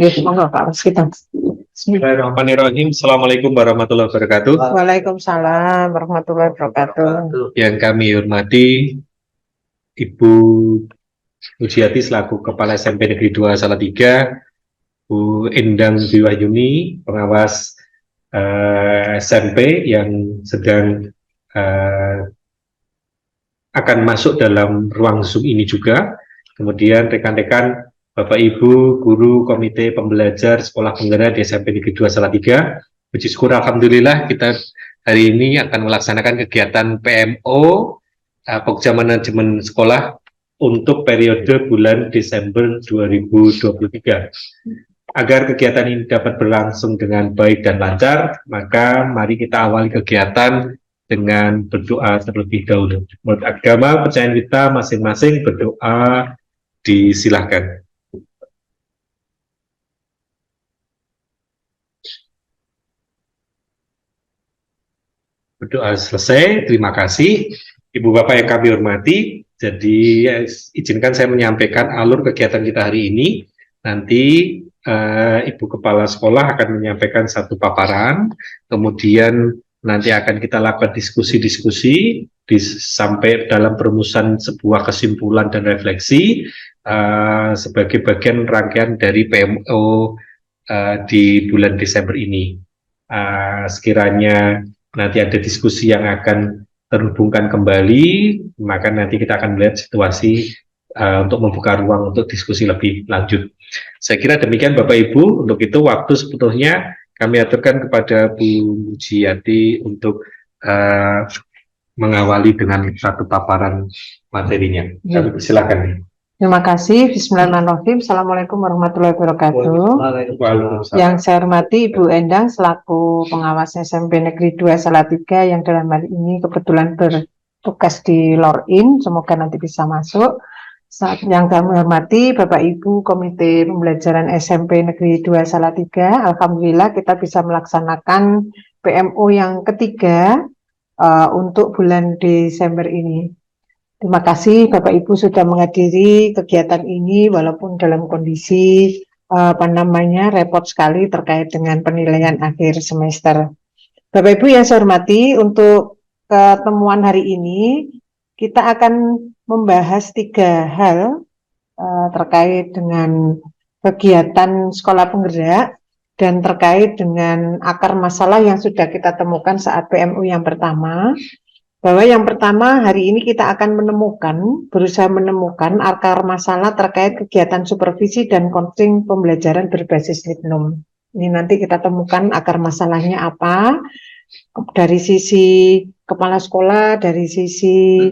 Yes, monggo Pak Waskita. Bismillahirrahmanirrahim. Assalamualaikum warahmatullahi wabarakatuh. Waalaikumsalam warahmatullahi wabarakatuh. Yang kami hormati Ibu Mujiati selaku Kepala SMP Negeri 2 Salatiga, Bu Endang Biwahyuni, pengawas SMP yang sedang akan masuk dalam ruang Zoom ini juga. Kemudian rekan-rekan Bapak Ibu, guru Komite Pembelajar Sekolah Penggerak di SMP Negeri 2 Salatiga. Puji syukur alhamdulillah kita hari ini akan melaksanakan kegiatan PMO Pokja Manajemen Sekolah untuk periode bulan Desember 2023. Agar kegiatan ini dapat berlangsung dengan baik dan lancar, maka mari kita awali kegiatan dengan berdoa terlebih dahulu. Menurut agama kepercayaan kita masing-masing, berdoa disilahkan. Berdoa selesai, terima kasih. Ibu Bapak yang kami hormati, jadi izinkan saya menyampaikan alur kegiatan kita hari ini. Nanti Ibu Kepala Sekolah akan menyampaikan satu paparan, kemudian nanti akan kita lakukan diskusi-diskusi sampai dalam perumusan sebuah kesimpulan dan refleksi sebagai bagian rangkaian dari PMO di bulan Desember ini. Sekiranya nanti ada diskusi yang akan terhubungkan kembali, maka nanti kita akan melihat situasi untuk membuka ruang untuk diskusi lebih lanjut. Saya kira demikian Bapak Ibu, untuk itu waktu sebetulnya kami aturkan kepada Bu Mujiati untuk mengawali dengan satu paparan materinya. Kami persilakan. Terima kasih. Bismillahirrahmanirrahim. Assalamualaikum warahmatullahi wabarakatuh. Yang saya hormati Ibu Endang selaku pengawas SMP Negeri 2 Salatiga yang dalam hal ini kebetulan bertugas di LORIN, semoga nanti bisa masuk. Yang kami hormati Bapak Ibu Komite Pembelajaran SMP Negeri 2 Salatiga, alhamdulillah kita bisa melaksanakan PMO yang ketiga untuk bulan Desember ini. Terima kasih Bapak Ibu sudah menghadiri kegiatan ini walaupun dalam kondisi repot sekali terkait dengan penilaian akhir semester. Bapak Ibu yang saya hormati, untuk pertemuan hari ini kita akan membahas 3 hal terkait dengan kegiatan sekolah penggerak dan terkait dengan akar masalah yang sudah kita temukan saat PMU yang pertama. Bahwa yang pertama hari ini kita akan berusaha menemukan akar masalah terkait kegiatan supervisi dan coaching pembelajaran berbasis Litnum. Ini nanti kita temukan akar masalahnya apa, dari sisi kepala sekolah, dari sisi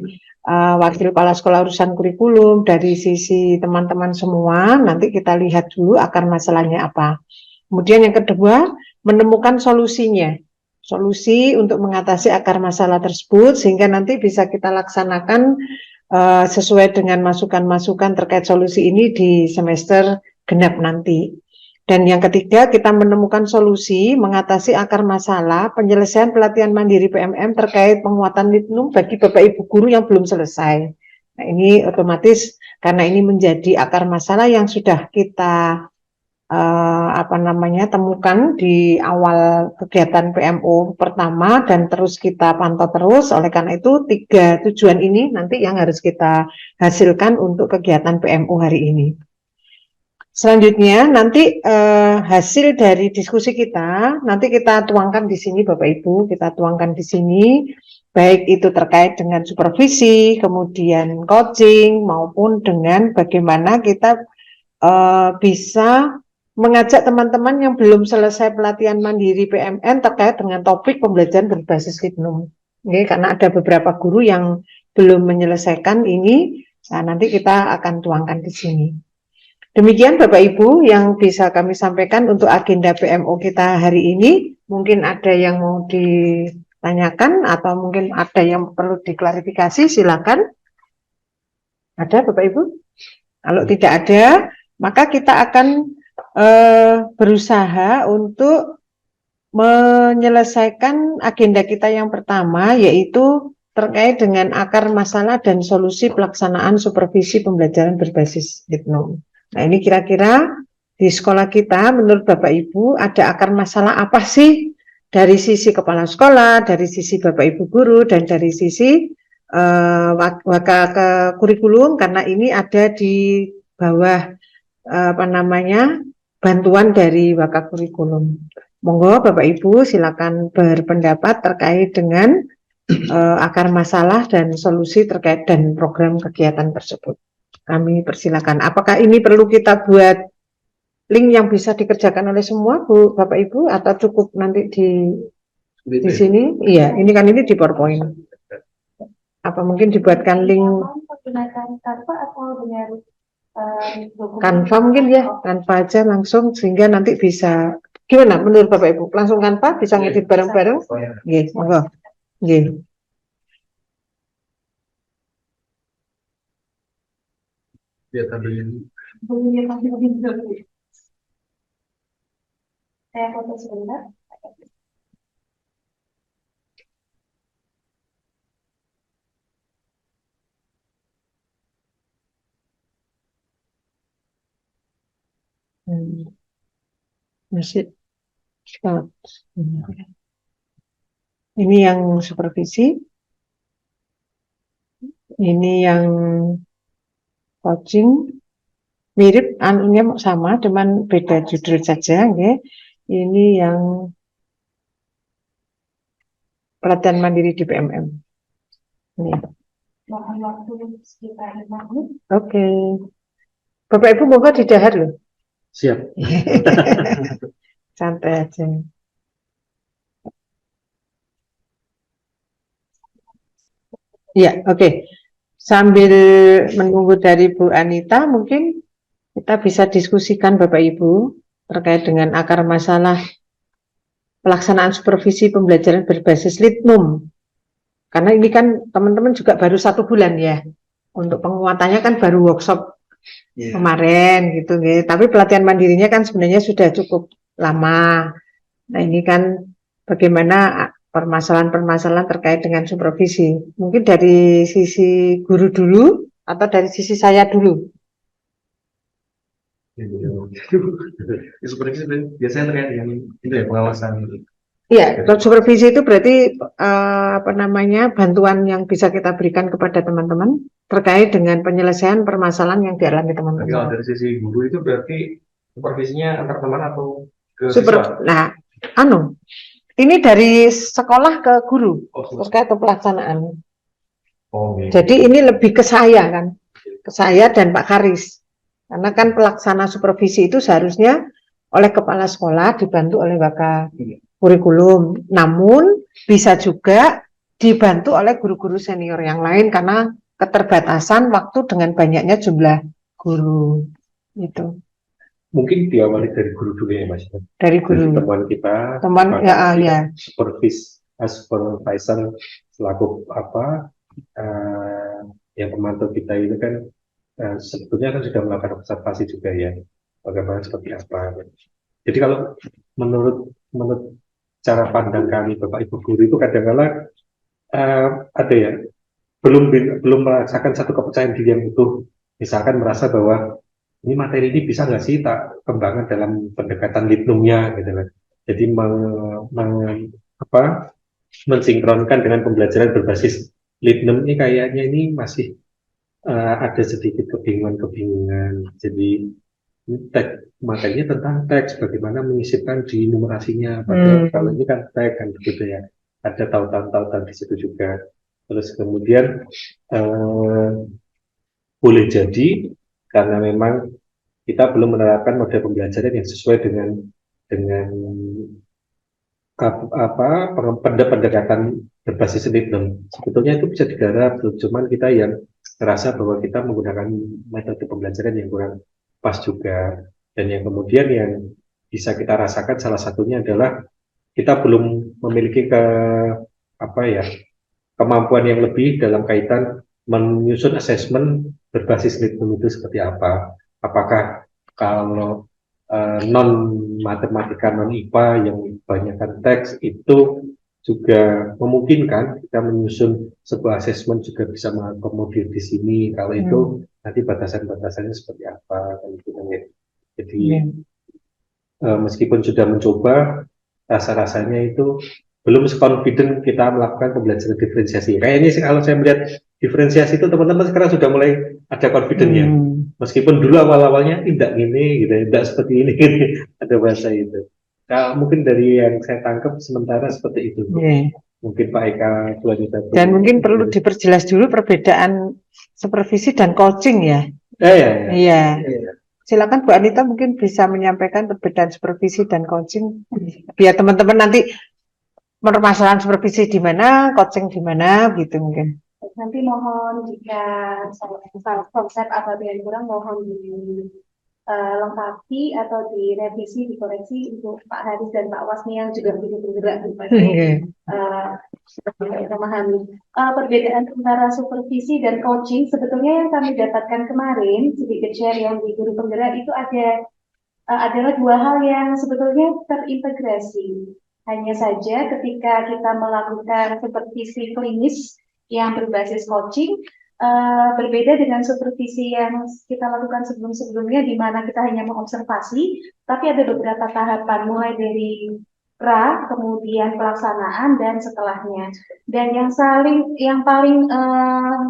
wakil kepala sekolah urusan kurikulum, dari sisi teman-teman semua, nanti kita lihat dulu akar masalahnya apa. Kemudian yang kedua, menemukan solusinya. Solusi untuk mengatasi akar masalah tersebut sehingga nanti bisa kita laksanakan sesuai dengan masukan-masukan terkait solusi ini di semester genap nanti. Dan yang ketiga, kita menemukan solusi mengatasi akar masalah penyelesaian pelatihan mandiri PMM terkait penguatan Litnum bagi Bapak Ibu guru yang belum selesai. Nah, ini otomatis karena ini menjadi akar masalah yang sudah kita temukan di awal kegiatan PMO pertama dan terus kita pantau terus. Oleh karena itu 3 tujuan ini nanti yang harus kita hasilkan untuk kegiatan PMO hari ini. Selanjutnya nanti hasil dari diskusi kita nanti kita tuangkan di sini Bapak Ibu, kita tuangkan di sini baik itu terkait dengan supervisi, kemudian coaching maupun dengan bagaimana kita bisa mengajak teman-teman yang belum selesai pelatihan mandiri PMN terkait dengan topik pembelajaran berbasis Litnum. Ini karena ada beberapa guru yang belum menyelesaikan ini, nah nanti kita akan tuangkan di sini. Demikian Bapak Ibu yang bisa kami sampaikan untuk agenda PMO kita hari ini. Mungkin ada yang mau ditanyakan atau mungkin ada yang perlu diklarifikasi, silakan. Ada Bapak Ibu? Kalau tidak ada, maka kita akan berusaha untuk menyelesaikan agenda kita yang pertama, yaitu terkait dengan akar masalah dan solusi pelaksanaan supervisi pembelajaran berbasis Litnum. Nah, ini kira-kira di sekolah kita menurut Bapak Ibu ada akar masalah apa sih dari sisi kepala sekolah, dari sisi Bapak Ibu guru, dan dari sisi wakil ke kurikulum, karena ini ada di bawah apa namanya bantuan dari wakil kurikulum. Monggo Bapak Ibu silakan berpendapat terkait dengan akar masalah dan solusi terkait dan program kegiatan tersebut. Kami persilakan. Apakah ini perlu kita buat link yang bisa dikerjakan oleh semua Bu, Bapak Ibu, atau cukup nanti di sini? Iya, ini kan ini di PowerPoint. Apa mungkin dibuatkan link menggunakan Canva atau dengan Canva mungkin ya, Canva aja langsung sehingga nanti bisa gimana menurut Bapak Ibu? Langsung Canva bisa ngedit bareng-bareng? Nggih, monggo. Nggih. saya foto sebentar. Masih. Ini yang supervisi, ini yang coaching, mirip anunya sama, cuman beda judul saja, okay. Ini yang pelatihan mandiri di PMM. Ini. Mohon waktu sekitar 5 menit. Oke. Bapak Ibu moga didahar loh. Siap. Santai aja. Ya, oke. Sambil menunggu dari Bu Anita, mungkin kita bisa diskusikan Bapak Ibu terkait dengan akar masalah pelaksanaan supervisi pembelajaran berbasis Litnum. Karena ini kan teman-teman juga baru 1 bulan ya. Untuk penguatannya kan baru workshop kemarin gitu, gitu. Tapi pelatihan mandirinya kan sebenarnya sudah cukup lama. Nah ini kan bagaimana permasalahan-permasalahan terkait dengan supervisi. Mungkin dari sisi guru dulu atau dari sisi saya dulu. Supervisi biasanya terkait dengan itu ya, pengawasan. Iya, supervisi itu berarti apa namanya bantuan yang bisa kita berikan kepada teman-teman terkait dengan penyelesaian permasalahan yang dialami Tapi kalau teman-teman. dari sisi guru itu berarti supervisinya antar teman atau ke siswa? Nah, ini dari sekolah ke guru Oh, terkait pelaksanaan. gitu. Jadi ini lebih ke saya kan, ke saya dan Pak Karis. Karena kan pelaksana supervisi itu seharusnya oleh kepala sekolah dibantu oleh wakil kurikulum. Namun bisa juga dibantu oleh guru-guru senior yang lain karena keterbatasan waktu dengan banyaknya jumlah guru. Itu. Mungkin diawali dari guru dulu ya Mas. Dari guru. Teman kita, Teman ya. supervisor selaku apa yang pemantau kita itu kan sebetulnya kan sudah melakukan observasi juga ya, bagaimana seperti apa. Jadi kalau menurut cara pandang kami Bapak Ibu guru itu kadang-kadang ada ya belum merasakan satu kepercayaan diri yang utuh. Misalkan merasa bahwa ini materi ini bisa nggak sih tak kembangkan dalam pendekatan litnumnya gitu kan. Jadi mensinkronkan dengan pembelajaran berbasis litnum ini kayaknya ini masih ada sedikit kebingungan. Jadi materinya tentang teks, bagaimana menyisipkan di numerasinya. Padahal kalau ini kan teks kan begitu ya. Ada tautan-tautan di situ juga. Terus kemudian boleh jadi karena memang kita belum menerapkan model pembelajaran yang sesuai dengan pendekatan berbasis litnum. Sebetulnya itu bisa digarap, cuman kita yang merasa bahwa kita menggunakan metode pembelajaran yang kurang pas juga. Dan yang kemudian yang bisa kita rasakan salah satunya adalah kita belum memiliki kemampuan yang lebih dalam kaitan menyusun asesmen berbasis litnum itu seperti apa. Apakah kalau non matematika non IPA yang banyakkan teks itu juga memungkinkan kita menyusun sebuah asesmen juga bisa mengakomodir di sini. Kalau itu nanti batasan-batasannya seperti apa kan gitu. Jadi meskipun sudah mencoba, rasa-rasanya itu belum seconfident kita melakukan pembelajaran diferensiasi. Kayaknya sih kalau saya melihat diferensiasi itu teman-teman sekarang sudah mulai ada confident-nya. Meskipun dulu awal-awalnya tidak gini, gitu, tidak seperti ini, ada bahasa itu. Nah, mungkin dari yang saya tangkap sementara seperti itu. Mungkin Pak Eka selanjutnya. Dan mungkin perlu diperjelas dulu perbedaan supervisi dan coaching ya. Iya. Silakan Bu Anita mungkin bisa menyampaikan perbedaan supervisi dan coaching biar teman-teman nanti permasalahan supervisi di mana, coaching di mana, gitu mungkin. Nanti mohon jika saya konsep atau yang kurang mohon dilengkapi atau direvisi, dikoreksi untuk Pak Haris dan Pak Wasmi yang juga bergerak sebagai memahami perbedaan antara supervisi dan coaching. Sebetulnya yang kami dapatkan kemarin sedikit share yang di guru penggerak itu adalah dua hal yang sebetulnya terintegrasi. Hanya saja ketika kita melakukan supervisi klinis yang berbasis coaching, berbeda dengan supervisi yang kita lakukan sebelum-sebelumnya di mana kita hanya mengobservasi, tapi ada beberapa tahapan mulai dari pra, kemudian pelaksanaan dan setelahnya. Dan yang paling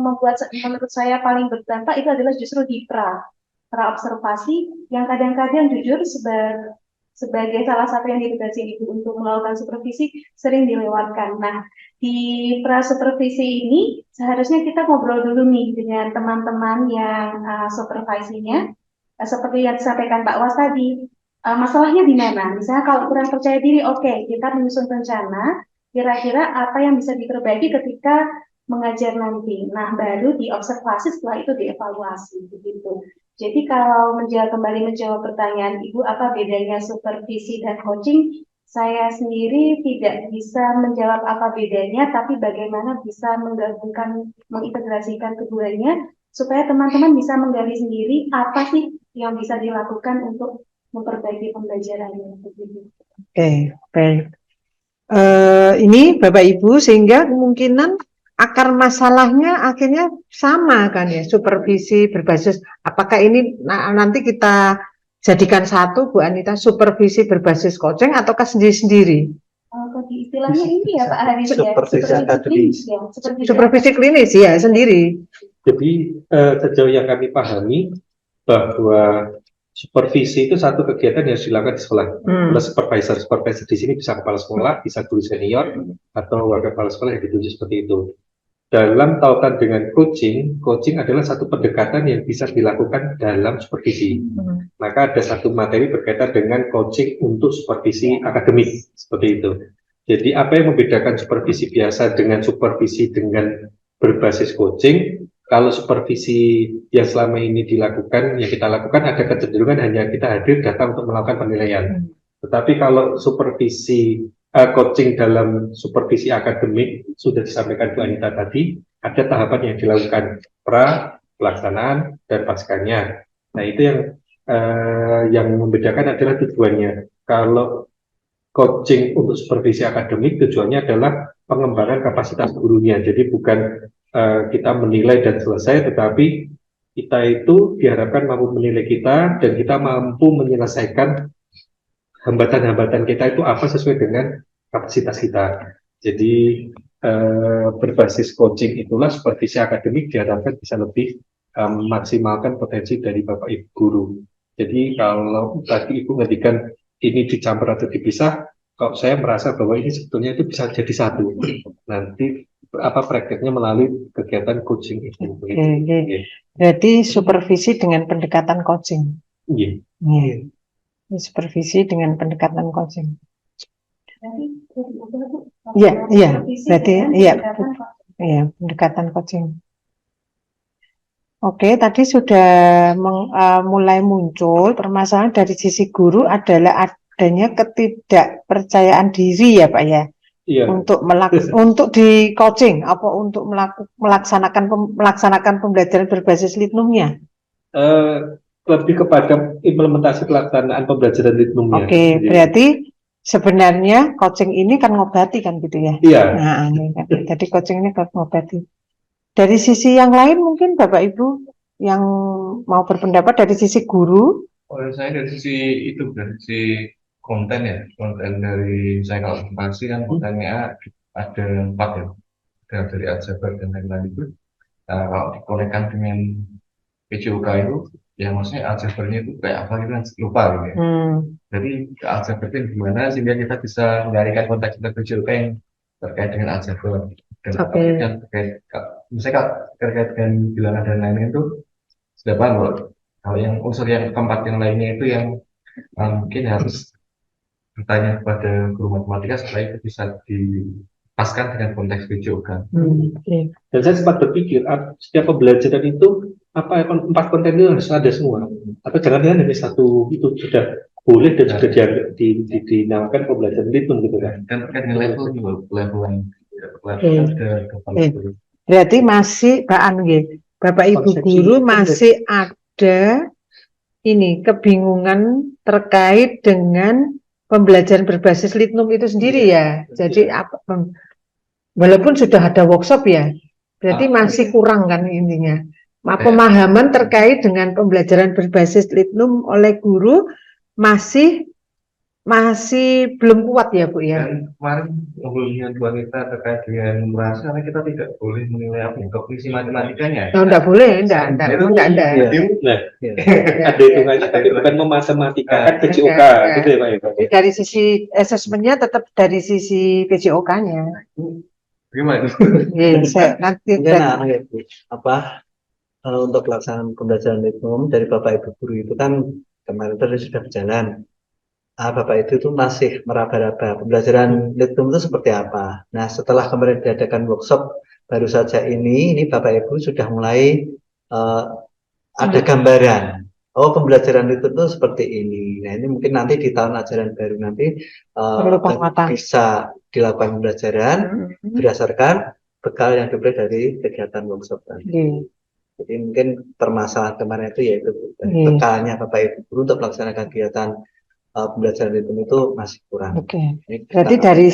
membuat menurut saya paling berdampak itu adalah justru di pra observasi yang kadang-kadang jujur sebagai salah satu yang ditugasi Ibu untuk melakukan supervisi sering dilewatkan. Nah, di pra supervisi ini seharusnya kita ngobrol dulu nih dengan teman-teman yang supervisinya, seperti yang disampaikan Pak Was tadi. Masalahnya di mana? Misalnya kalau kurang percaya diri, oke, kita menyusun rencana, kira-kira apa yang bisa diperbaiki ketika mengajar nanti. Nah, baru diobservasi, setelah itu dievaluasi, begitu. Jadi kalau kembali menjawab pertanyaan Ibu, apa bedanya supervisi dan coaching? Saya sendiri tidak bisa menjawab apa bedanya, tapi bagaimana bisa menggabungkan, mengintegrasikan keduanya, supaya teman-teman bisa menggali sendiri apa sih yang bisa dilakukan untuk memperbaiki pembelajarannya. Oke, baik. Ini Bapak Ibu, sehingga kemungkinan akar masalahnya akhirnya sama kan ya, supervisi berbasis, apakah ini nanti kita jadikan satu Bu Anita, supervisi berbasis coaching ataukah sendiri-sendiri? Istilahnya ini ya Pak Haris ya, supervisi klinis ya sendiri. Jadi sejauh yang kami pahami bahwa supervisi itu satu kegiatan yang harus dilakukan di sekolah. Supervisor di sini bisa kepala sekolah, bisa guru senior, atau wakil kepala sekolah yang ditunjuk seperti itu. Dalam tautan dengan coaching adalah satu pendekatan yang bisa dilakukan dalam supervisi. Maka ada satu materi berkaitan dengan coaching untuk supervisi akademik, seperti itu. Jadi apa yang membedakan supervisi biasa dengan supervisi dengan berbasis coaching? Kalau supervisi yang selama ini dilakukan, yang kita lakukan ada kecenderungan hanya kita hadir datang untuk melakukan penilaian. Tetapi kalau supervisi coaching dalam supervisi akademik sudah disampaikan Bu Anita tadi, ada tahapan yang dilakukan pra, pelaksanaan, dan paskanya. Nah itu yang membedakan adalah tujuannya. Kalau coaching untuk supervisi akademik tujuannya adalah pengembangan kapasitas gurunya. Jadi bukan kita menilai dan selesai, tetapi kita itu diharapkan mampu menilai kita dan kita mampu menyelesaikan hambatan-hambatan kita itu apa sesuai dengan kapasitas kita. Jadi berbasis coaching itulah supervisi akademik diharapkan bisa lebih memaksimalkan potensi dari Bapak Ibu guru. Jadi kalau tadi Ibu ngertikan ini dicampur atau dipisah, kalau saya merasa bahwa ini sebetulnya itu bisa jadi satu. Nanti prakteknya melalui kegiatan coaching itu. Berarti supervisi dengan pendekatan coaching. Supervisi dengan pendekatan coaching. Berarti pendekatan coaching. Oke, tadi sudah mulai muncul permasalahan dari sisi guru adalah adanya ketidakpercayaan diri ya Pak ya. Untuk di coaching apa untuk melaksanakan pembelajaran berbasis litnumnya? Lebih kepada implementasi pelaksanaan pembelajaran litnumnya. Oke, berarti sebenarnya coaching ini kan ngobati kan gitu ya? Iya. Nah, jadi coaching ini kan ngobati. Dari sisi yang lain mungkin Bapak Ibu yang mau berpendapat dari sisi guru? Oleh saya dari sisi konten ya, konten dari saya kalau informasi kan kontennya ada 4 ya, ada dari Aljabar dan lain-lain itu. Nah, kalau dikonekkan dengan PJOK itu, ya maksudnya Aljabarnya itu kayak apa gitu kan lupa gitu ya. Jadi Aljabar itu gimana sehingga kita bisa mencarikan konteks PJOK yang terkait dengan Aljabar dan atau yang terkait, misalnya kalau terkait dengan bilangan dan lain-lain itu sudah paham loh. Kalau yang unsur yang keempat yang lainnya itu yang mungkin harus bertanya kepada guru matematika supaya itu bisa dipaskan dengan konteks PJOK. Dan saya sempat berpikir, setiap pembelajaran itu apa 4 konten itu harus ada semua, atau jangan-jangan hanya satu itu sudah boleh dan sudah dinamakan pembelajaran ritme gitu kan? Dan terkait dengan level juga, levelan berarti masih Bapak Ibu guru masih ada ini kebingungan terkait dengan pembelajaran berbasis litnum itu sendiri ya. Jadi walaupun sudah ada workshop ya, berarti masih kurang kan intinya. Pemahaman terkait dengan pembelajaran berbasis litnum oleh guru masih belum kuat ya Bu ya. Dan kemarin hubungan wanita terkait dengan numerasi, karena kita tidak boleh menilai apa kognisi matematikanya. Oh, enggak boleh, enggak ada. Ada hitungannya tapi bukan mematematikakan PJOK gitu ya Pak ya. Dari sisi asesmennya tetap dari sisi PJOK-nya. Gimana? Nanti untuk pelaksanaan pembelajaran litnum dari Bapak Ibu guru itu kan kemarin tadi sudah berjalan. Bapak itu masih meraba-raba pembelajaran litnum itu seperti apa. Nah, setelah kemarin diadakan workshop baru saja ini Bapak Ibu sudah mulai ada gambaran. Oh, pembelajaran litnum itu seperti ini. Nah, ini mungkin nanti di tahun ajaran baru nanti bisa dilakukan pembelajaran berdasarkan bekal yang diberi dari kegiatan workshop tadi. Jadi mungkin permasalahan kemarin itu yaitu bekalnya Bapak Ibu guru untuk melaksanakan kegiatan pembelajaran itu masih kurang. Berarti dari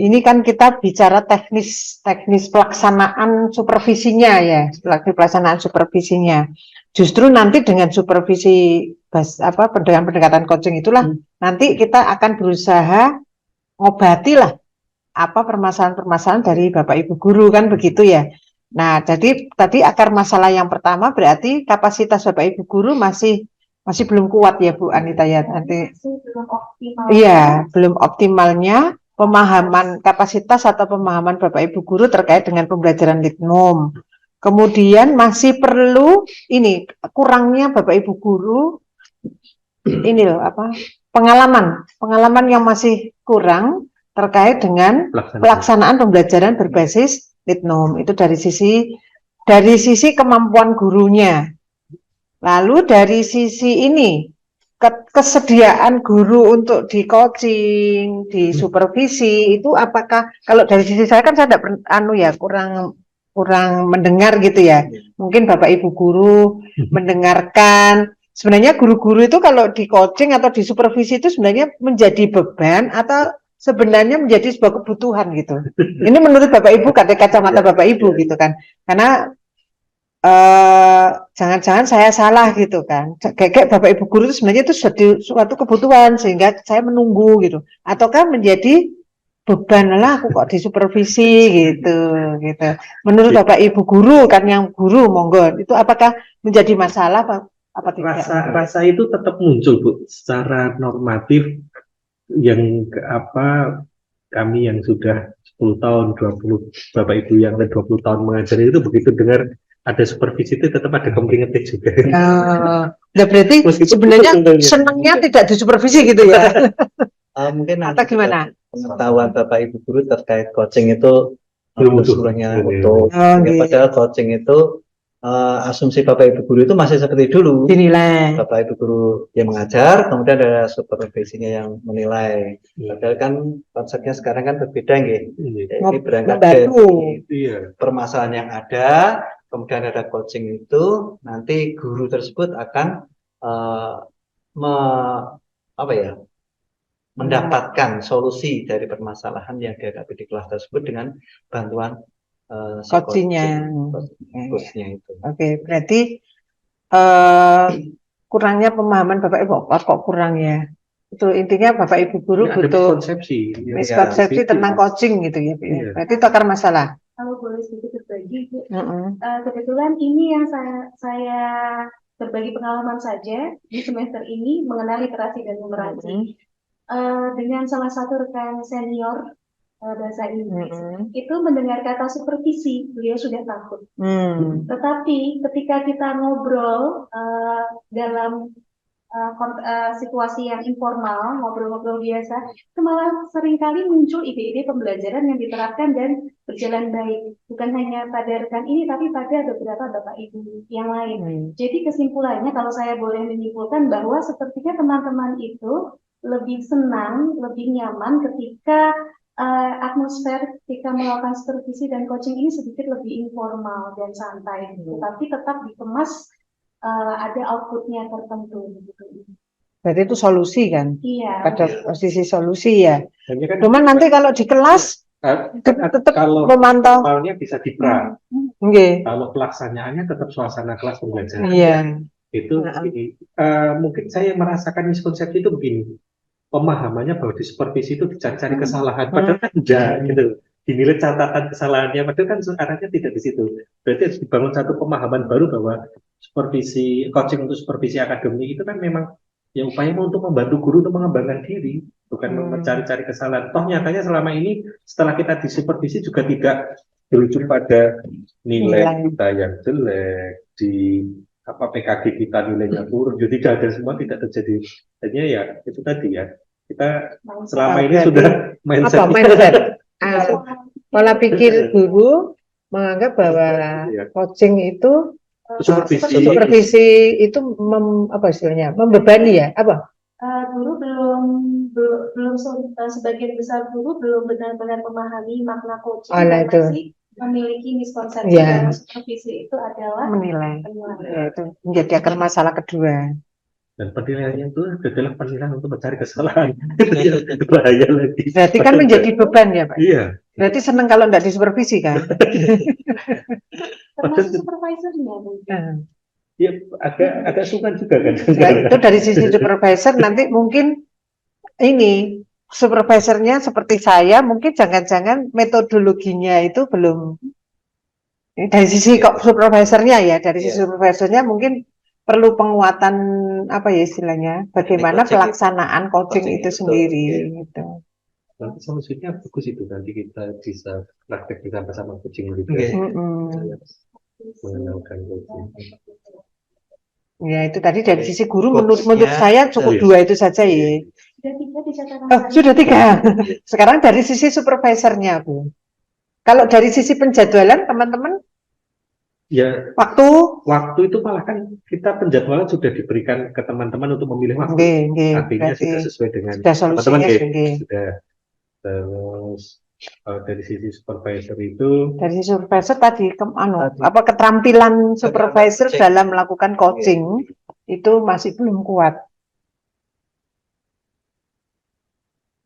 ini kan kita bicara teknis pelaksanaan supervisinya ya, pelaksanaan supervisinya. Justru nanti dengan supervisi dengan pendekatan coaching itulah nanti kita akan berusaha ngobati lah permasalahan-permasalahan dari Bapak Ibu guru kan begitu ya. Nah, jadi tadi akar masalah yang pertama berarti kapasitas Bapak Ibu guru masih belum kuat ya Bu Anita ya nanti. Belum optimal. Iya, belum optimalnya pemahaman kapasitas atau pemahaman Bapak Ibu guru terkait dengan pembelajaran litnum. Kemudian masih perlu kurangnya Bapak Ibu guru pengalaman yang masih kurang terkait dengan pelaksanaan pembelajaran berbasis litnum. Itu dari sisi kemampuan gurunya. Lalu dari sisi kesediaan guru untuk di coaching, di supervisi itu apakah kalau dari sisi saya kan saya tidak kurang mendengar gitu ya. Mungkin Bapak Ibu guru mendengarkan. Sebenarnya guru-guru itu kalau di coaching atau di supervisi itu sebenarnya menjadi beban atau sebenarnya menjadi sebuah kebutuhan gitu. Ini menurut Bapak Ibu kacamata Bapak Ibu gitu kan. Karena jangan-jangan saya salah gitu kan. Kayak Bapak Ibu guru itu sebenarnya itu suatu kebutuhan sehingga saya menunggu gitu. Ataukah menjadi beban lah aku kok disupervisi gitu. Menurut Bapak Ibu guru kan yang guru monggo itu apakah menjadi masalah apa tidak? Rasa itu tetap muncul Bu secara normatif yang kami yang sudah 10 tahun 20 Bapak Ibu yang 20 tahun mengajari itu begitu dengar ada supervisi itu tetap ada kemeringetan juga. Nah berarti sebenarnya senangnya tidak disupervisi gitu ya? Mungkin atau gimana? Pengetahuan Bapak Ibu guru terkait coaching itu seluruhnya utuh. Padahal coaching itu asumsi Bapak Ibu guru itu masih seperti dulu. Dinilai. Bapak Ibu guru yang mengajar, kemudian ada supervisinya yang menilai. Padahal kan konsepnya sekarang kan berbeda Ini berangkat dari permasalahan yang ada. Kemudian ada coaching itu, nanti guru tersebut akan mendapatkan solusi dari permasalahan yang dihadapi di kelas tersebut dengan bantuan coachingnya. Coachnya itu. Oke, berarti kurangnya pemahaman Bapak Ibu kok kurang ya. Itu intinya Bapak Ibu guru Ada butuh miskonsepsi. miskonsepsi tentang coaching gitu ya, Bu, ya. Iya. Berarti itu akar masalah. Kalau boleh sedikit berbagi, Bu. Mm-mm. Kebetulan ini yang saya berbagi pengalaman saja di semester ini mengenal literasi dan numerasi. Dengan salah satu rekan senior bahasa Inggris, itu mendengar kata supervisi, beliau sudah takut. Tetapi ketika kita ngobrol dalam situasi yang informal, ngobrol-ngobrol biasa, itu malah seringkali muncul ide-ide pembelajaran yang diterapkan dan berjalan baik. Bukan hanya pada rekan ini, tapi pada beberapa Bapak Ibu yang lain. Jadi kesimpulannya, kalau saya boleh menyimpulkan bahwa sepertinya teman-teman itu lebih senang, lebih nyaman ketika atmosfer ketika melakukan supervisi dan coaching ini sedikit lebih informal dan santai, tapi tetap dikemas ada outputnya tertentu. Gitu. Berarti itu solusi kan? Iya. Pada posisi solusi ya. Kan cuman nanti kalau di kelas tetap kalau memantau. formalnya bisa dipra. Okay. Kalau pelaksanaannya tetap suasana kelas pembelajaran. Iya. Itu ini, mungkin saya merasakan miskonsepsi itu begini. Pemahamannya bahwa di supervisi itu dicari-cari kesalahan, padahal kan enggak gitu. Dinilai catatan kesalahannya, padahal kan arahnya tidak di situ. Berarti harus dibangun satu pemahaman baru bahwa supervisi, coaching untuk supervisi akademik itu kan memang ya upaya untuk membantu guru untuk mengembangkan diri, bukan mencari-cari kesalahan. Toh nyatanya selama ini setelah kita disupervisi juga tidak berujung pada nilai kita yang jelek, di apa PKG kita nilainya turun, jadi tidak ada semua, tidak terjadi. Hanya ya itu tadi ya, kita selama ini sudah mindset. Pola pikir guru menganggap bahwa coaching itu supervisi itu apa istilahnya, membebani ya, apa? Guru belum sebagian besar guru belum benar-benar memahami makna coaching dan masih memiliki miskonsepsi bahwa supervisi itu adalah menilai. Ya, itu menjadi akar masalah kedua. Dan penilaiannya itu adalah penilaian untuk mencari kesalahan. Bahaya lagi. Berarti kan menjadi beban ya, Pak? Iya. Berarti senang kalau tidak disupervisi kan? Termasuk supervisornya mungkin. Ya agak sungkan juga kan. Ya, itu dari sisi supervisor nanti mungkin ini supervisornya seperti saya mungkin jangan-jangan metodologinya itu belum dari sisi kok supervisornya ya, dari sisi supervisornya mungkin perlu penguatan apa ya istilahnya, bagaimana pelaksanaan coaching itu sendiri gitu. Nanti solusinya bagus itu, nanti kita bisa praktek bersama coaching juga. Mengenalkan coaching. Ya itu tadi dari sisi guru menurut saya cukup dua itu saja ya. Sudah tiga. Sekarang dari sisi supervisornya Bu. Kalau dari sisi penjadwalan teman-teman? Ya, waktu itu malah kan kita penjadwalan sudah diberikan ke teman-teman untuk memilih waktu. Artinya sudah sesuai dengan teman-teman sudah. Terus dari sisi supervisor itu, dari sisi supervisor tadi apa keterampilan supervisor dalam melakukan coaching itu masih belum kuat.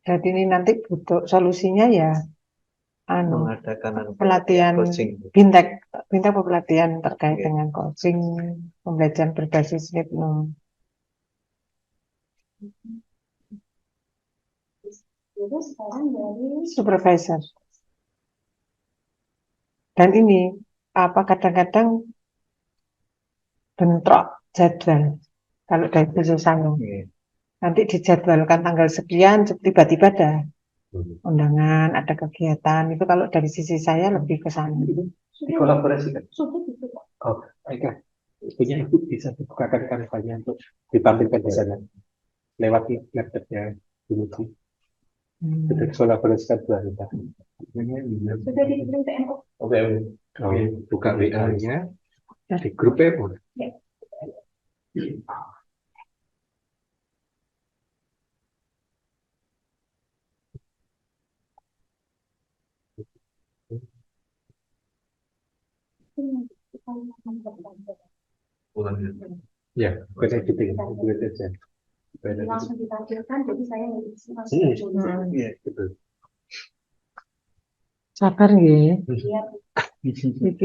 Jadi ini nanti butuh solusinya ya pelatihan bintek pelatihan terkait dengan coaching pembelajaran berbasis Litnom. Supervisor. Dan ini apa kadang-kadang bentrok jadwal kalau dari sisi saya. Nanti dijadwalkan tanggal sekian, tiba-tiba ada undangan, ada kegiatan. Itu kalau dari sisi saya lebih ke sana. Dikolaborasikan. Oh, baiklah. Punya ibu bisa dibukakan kampanye untuk ditampilkan di sana lewat laptopnya Dimuji. Sudah dikolaborasikan dua kita. Sudah diberi PMO. Oke, buka WA-nya di grup PMO. Ya, bukan gitu ya, bukan aja. Langsung ditampilkan, jadi saya ngisi langsung. Iya, betul. Sabar ya. Iki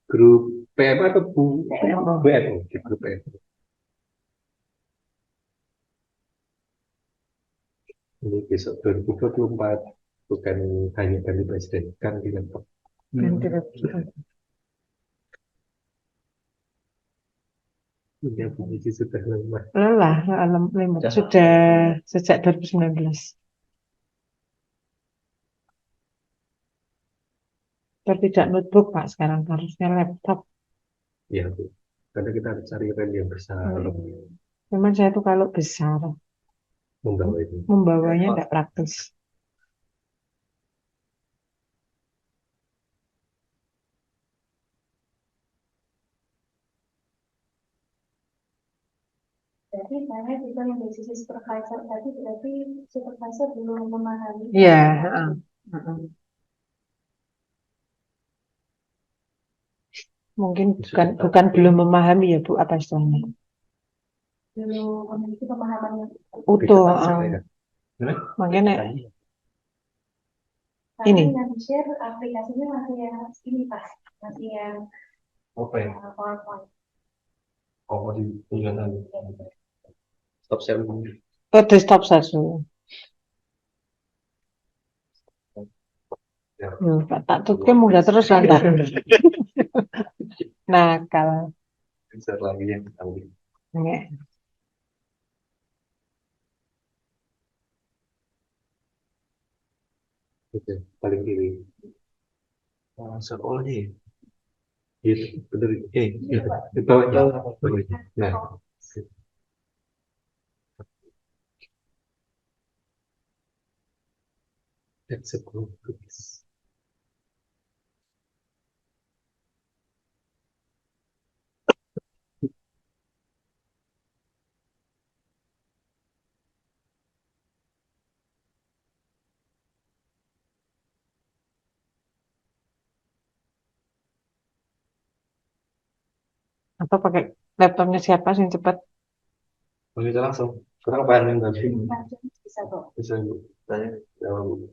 grup PM atau BMO? Di grup PM. Ini besok 2024 bukan hanya ganti presiden, ganti laptop. Ganti laptop. Punya posisi sudah lama. Lelah, sudah sejak 2019. Tapi tidak notebook Pak, sekarang harusnya laptop. Ya, Bu. Karena kita harus cari RAM yang besar, Memang saya tuh kalau besar, membawa itu. membawanya tidak praktis. Berarti karena kita yang dari sisi supervisor tadi berarti supervisor belum memahami. Iya. Mungkin bukan belum memahami ya Bu, apa istilahnya? Belum memiliki pemahaman yang Utuh. Makanya ini. yang share aplikasinya masih yang ini Pak, masih yang PowerPoint. di tulisan stop share. Desktop saja. Pak tak tutup munggah terus lantar. Nakal. Share lagi yang tahu. Oke, paling kiri. Sekolah nih. Gitu, bener. Di bawahnya. Nah, that's a good piece. Atau pakai laptopnya siapa sih cepat? Bisa langsung. Kurang bahan tadi. Bisa kok. Bisa tanya. Jawab.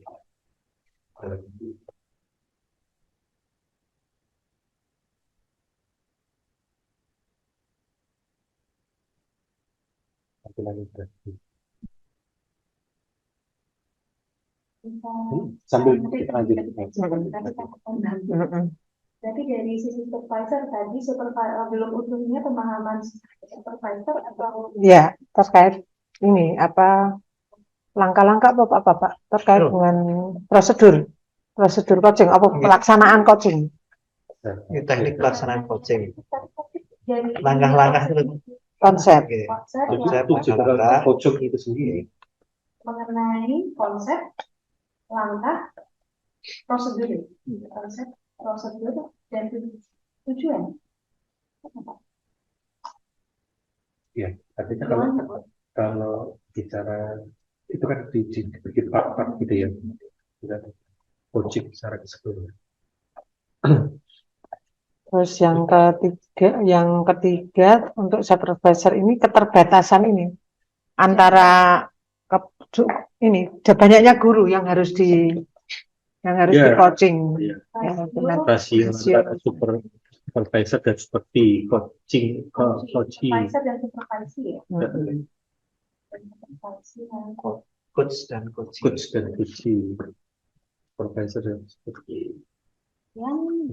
Sambil lanjut. Berarti dari sisi supervisor tadi belum utuhnya pemahaman supervisor atau Ya, terkait ini apa langkah-langkah apa Pak terkait dengan prosedur coaching apa pelaksanaan coaching. Ini teknik pelaksanaan coaching. dari Langkah-langkah itu Konsep. Coaching itu sendiri. Mengenai konsep, langkah, prosedur, konsep, prosedur, dan tujuan. Ya, artinya kalau bicara itu kan bikin part-part gitu ya, coaching secara keseluruhan. Terus yang ketiga untuk supervisor ini keterbatasan ini antara ini banyaknya guru yang harus di coaching. Rasio antara supervisor dan seperti coaching. Supervisor dan supervisi ya. coach dan coaching. Coach dan coaching. Supervisor dan seperti Yang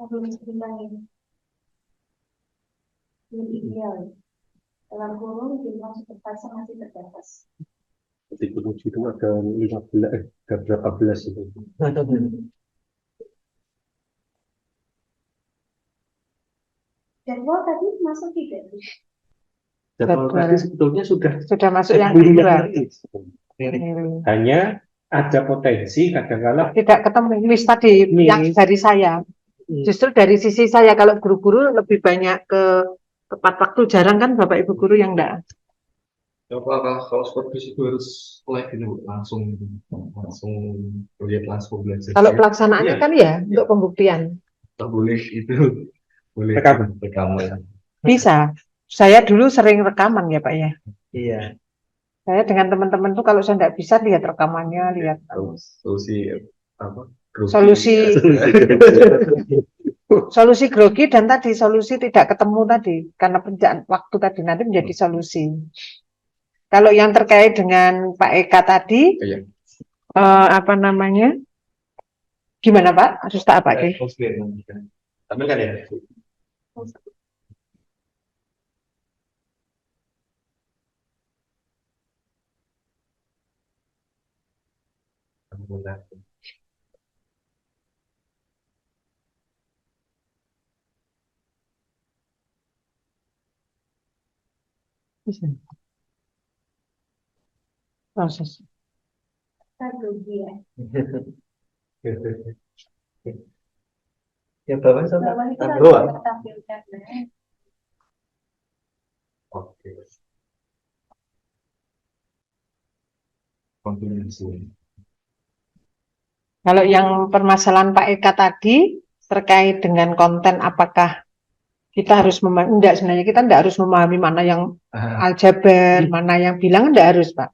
belum seimbang belum ideal. Dalam kurung jumlah supervisor masih terbatas. di Gunung itu ada 15, ada berapa belas itu. Jadwal tadi masuk tidak? Jadwal tadi sebetulnya sudah masuk yang kedua. Hanya ada potensi kadang-kala Tidak ketemu list tadi yang dari saya. Justru dari sisi saya kalau guru-guru lebih banyak ke tepat waktu, jarang kan Bapak Ibu guru yang enggak. Kalau supervisi itu harus live gitu, langsung lihat langsung belajar. Kalau pelaksanaannya kan ya untuk pembuktian. Tak boleh itu boleh rekaman ya. Bisa. Saya dulu sering rekaman ya Pak ya. Iya. Saya dengan teman-teman tuh kalau saya nggak bisa lihat rekamannya, lihat Solusi apa? solusi grogi dan tadi solusi tidak ketemu tadi karena penjaan waktu tadi nanti menjadi solusi. Kalau yang terkait dengan Pak Eka tadi, Iya. apa namanya? Gimana Pak? Harus tak apa? Ambil kan ya? Proses. Teknologi ya. Ya bawah sama Bawah itu bawah. harus ditampilkan. Oke. Konfirmasi. Kalau yang permasalahan Pak Eka tadi terkait dengan konten, apakah kita harus memahami? Enggak, sebenarnya kita enggak harus memahami mana yang aljabar, mana yang bilangan, enggak harus Pak.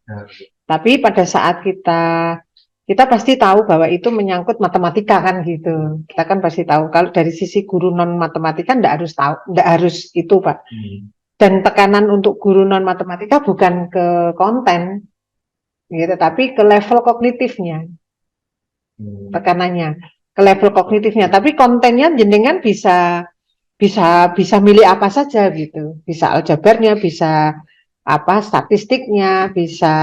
Tapi pada saat kita pasti tahu bahwa itu menyangkut matematika kan gitu. Kita kan pasti tahu. Kalau dari sisi guru non matematika enggak harus tahu, enggak harus itu Pak. Dan tekanan untuk guru non matematika bukan ke konten, gitu, tapi ke level kognitifnya. Tekanannya ke level kognitifnya, tapi kontennya jenengan bisa milih apa saja gitu, bisa aljabarnya, bisa apa statistiknya, bisa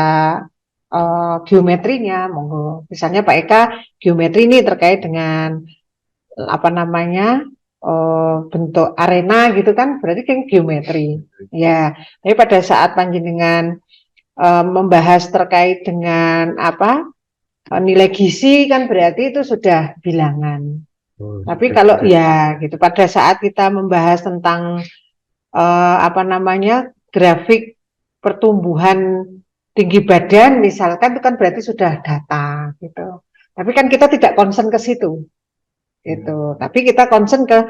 geometrinya, monggo. Misalnya Pak Eka geometri ini terkait dengan apa namanya bentuk arena gitu kan, berarti kan geometri ya. Tapi pada saat panjenengan membahas terkait dengan apa nilai gizi kan berarti itu sudah bilangan. Tapi kalau ya gitu pada saat kita membahas tentang apa namanya grafik pertumbuhan tinggi badan misalkan itu kan berarti sudah data gitu. Tapi kan kita tidak concern ke situ. Gitu. Tapi kita concern ke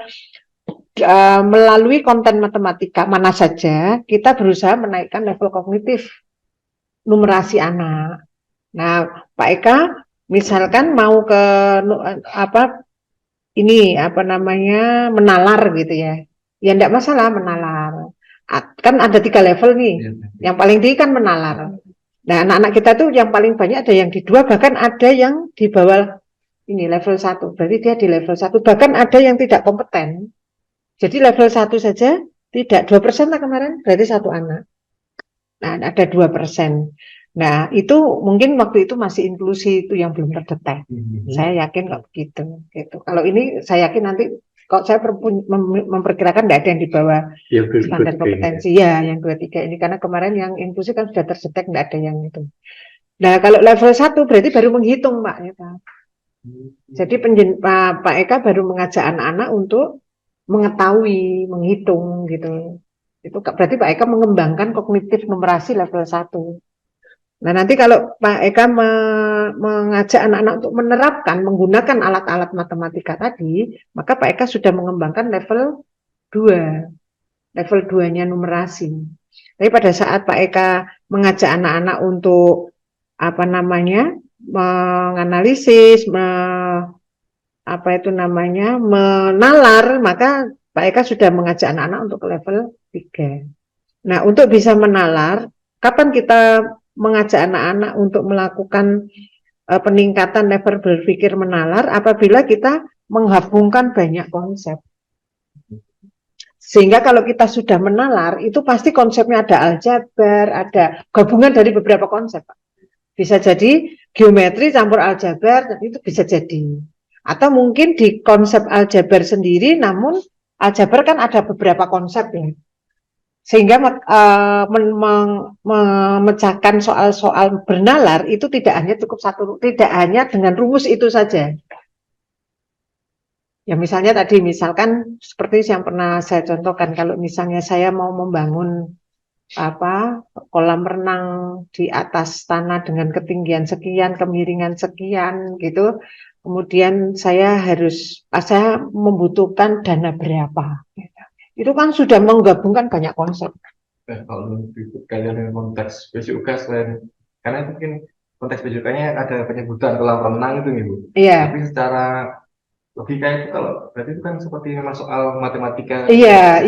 melalui konten matematika mana saja kita berusaha menaikkan level kognitif numerasi anak. Nah, Pak Eka misalkan mau ke apa ini apa namanya menalar gitu ya. Ya enggak masalah menalar. Kan ada 3 level nih. Yang paling tinggi kan menalar. Nah, anak-anak kita tuh yang paling banyak ada yang di 2, bahkan ada yang di bawah ini level 1. Berarti dia di level 1. Bahkan ada yang tidak kompeten. Jadi level 1 saja tidak 2% lah kemarin, berarti 1 anak. Nah, ada 2%. Nah, itu mungkin waktu itu masih inklusi itu yang belum terdetek. Saya yakin kok begitu. Gitu. Kalau ini saya yakin nanti kok saya memperkirakan tidak ada yang di bawah standar kompetensi ya, yang 2-3 ini karena kemarin yang inklusi kan sudah terdetek tidak ada yang itu. Nah, kalau level 1 berarti baru menghitung, Pak. Ya, Pak. Jadi Pak Eka baru mengajak anak-anak untuk mengetahui, menghitung gitu. Itu berarti Pak Eka mengembangkan kognitif numerasi level 1. Nah, nanti kalau Pak Eka mengajak anak-anak untuk menerapkan menggunakan alat-alat matematika tadi, maka Pak Eka sudah mengembangkan level 2. Level 2-nya numerasi. Tapi pada saat Pak Eka mengajak anak-anak untuk apa namanya? Menganalisis, apa itu namanya? Menalar, maka Pak Eka sudah mengajak anak-anak untuk ke level 3. Nah, untuk bisa menalar, kapan kita mengajak anak-anak untuk melakukan peningkatan level berpikir menalar apabila kita menggabungkan banyak konsep. Sehingga kalau kita sudah menalar, itu pasti konsepnya ada aljabar, ada gabungan dari beberapa konsep. Bisa jadi geometri campur aljabar, itu bisa jadi. Atau mungkin di konsep aljabar sendiri, namun aljabar kan ada beberapa konsep ya. Sehingga memecahkan soal-soal bernalar itu tidak hanya cukup satu, tidak hanya dengan rumus itu saja. Ya misalnya tadi, misalkan seperti yang pernah saya contohkan, kalau misalnya saya mau membangun kolam renang di atas tanah dengan ketinggian sekian, kemiringan sekian gitu, kemudian saya membutuhkan dana berapa. Itu kan sudah menggabungkan banyak konsep. Kalau kalian dengan konteks BCUK selain, karena mungkin konteks BCUK-nya ada penyebutan kolam renang itu nih Bu. Iya. Tapi secara logika itu kalau berarti itu kan seperti memang soal matematika. Iya,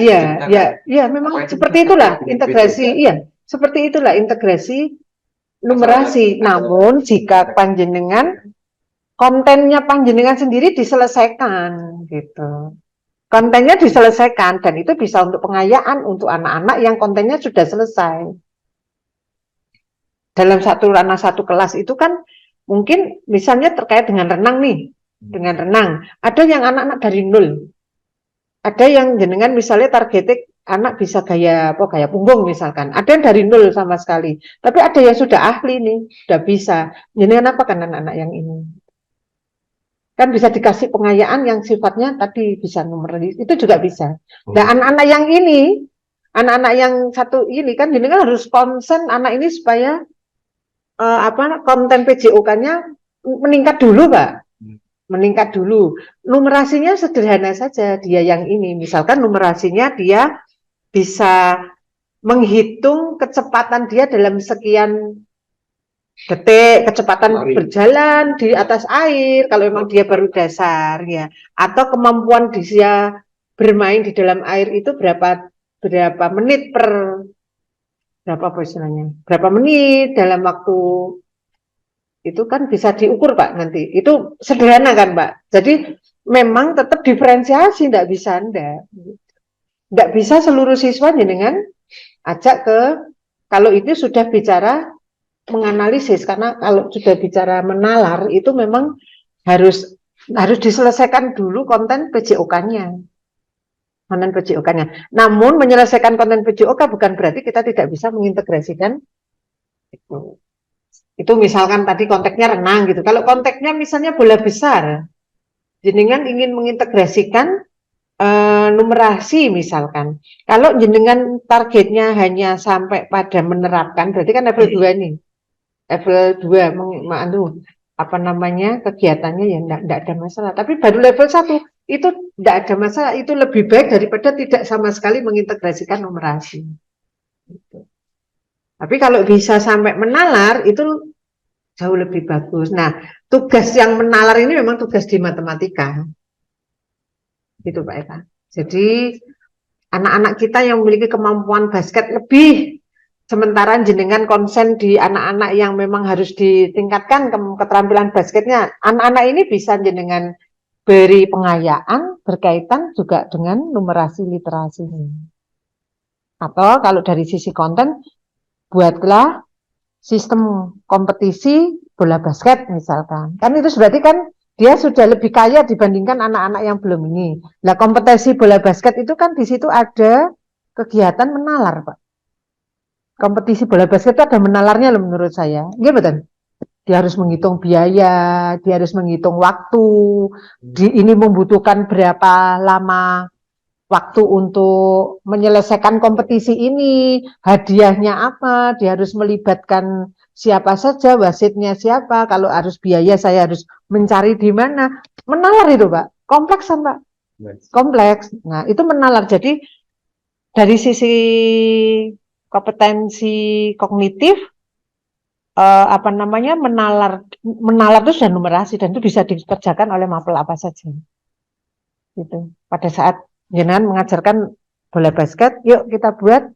memang seperti itulah integrasi. Iya, Seperti itulah integrasi numerasi. Namun jika panjenengan kontennya panjenengan sendiri diselesaikan gitu. Kontennya diselesaikan dan itu bisa untuk pengayaan untuk anak-anak yang kontennya sudah selesai. Dalam satu kelas itu kan mungkin misalnya terkait dengan renang nih, dengan renang. Ada yang anak-anak dari nol. Ada yang jenengan misalnya targetnya anak bisa gaya punggung misalkan. Ada yang dari nol sama sekali. Tapi ada yang sudah ahli nih, sudah bisa. Jenengan apa kan anak-anak yang ini? Kan bisa dikasih pengayaan yang sifatnya tadi bisa nomor itu juga bisa. Nah, anak-anak yang ini, anak-anak yang satu ini kan jenengan harus konsen anak ini supaya konten PJOK-nya meningkat dulu, Pak. Meningkat dulu. Numerasinya sederhana saja dia yang ini. Misalkan numerasinya dia bisa menghitung kecepatan dia dalam sekian detik, kecepatan berjalan di atas air kalau memang dia baru dasar ya. Atau kemampuan dia bermain di dalam air itu berapa menit per berapa menit dalam waktu itu kan bisa diukur Pak nanti. Itu sederhana kan Pak. Jadi memang tetap diferensiasi, tidak bisa Tidak bisa seluruh siswa dengan ajak ke, kalau itu sudah bicara menganalisis, karena kalau sudah bicara menalar itu memang harus diselesaikan dulu konten PJOK-nya. Konten PJOK-nya. Namun menyelesaikan konten PJOK bukan berarti kita tidak bisa mengintegrasikan itu. Itu misalkan tadi konteksnya renang gitu. Kalau konteksnya misalnya bola besar, jenengan ingin mengintegrasikan numerasi misalkan. Kalau jenengan targetnya hanya sampai pada menerapkan, berarti kan level 2 nih. Level 2 kegiatannya ya enggak ada masalah. Tapi baru level 1 itu enggak ada masalah, itu lebih baik daripada tidak sama sekali mengintegrasikan numerasi. Gitu. Tapi kalau bisa sampai menalar itu jauh lebih bagus. Nah, tugas yang menalar ini memang tugas di matematika. Gitu Pak Eka. Jadi anak-anak kita yang memiliki kemampuan basket lebih, sementara jenengan konsen di anak-anak yang memang harus ditingkatkan keterampilan basketnya. Anak-anak ini bisa jenengan beri pengayaan berkaitan juga dengan numerasi literasi. Atau kalau dari sisi konten, buatlah sistem kompetisi bola basket misalkan. Kan itu berarti kan dia sudah lebih kaya dibandingkan anak-anak yang belum ini. Nah, kompetisi bola basket itu kan di situ ada kegiatan menalar, Pak. Kompetisi bola basket itu ada menalarnya loh menurut saya. Iya betul. Dia harus menghitung biaya, dia harus menghitung waktu. Ini membutuhkan berapa lama waktu untuk menyelesaikan kompetisi ini, hadiahnya apa, dia harus melibatkan siapa saja, wasitnya siapa, kalau harus biaya saya harus mencari di mana. Menalar itu Pak, kompleks kan Pak? Kompleks. Nah itu menalar, jadi dari sisi kompetensi kognitif, menalar itu sudah numerasi dan itu bisa dikerjakan oleh mapel apa saja. Gitu. Pada saat jenengan mengajarkan bola basket, yuk kita buat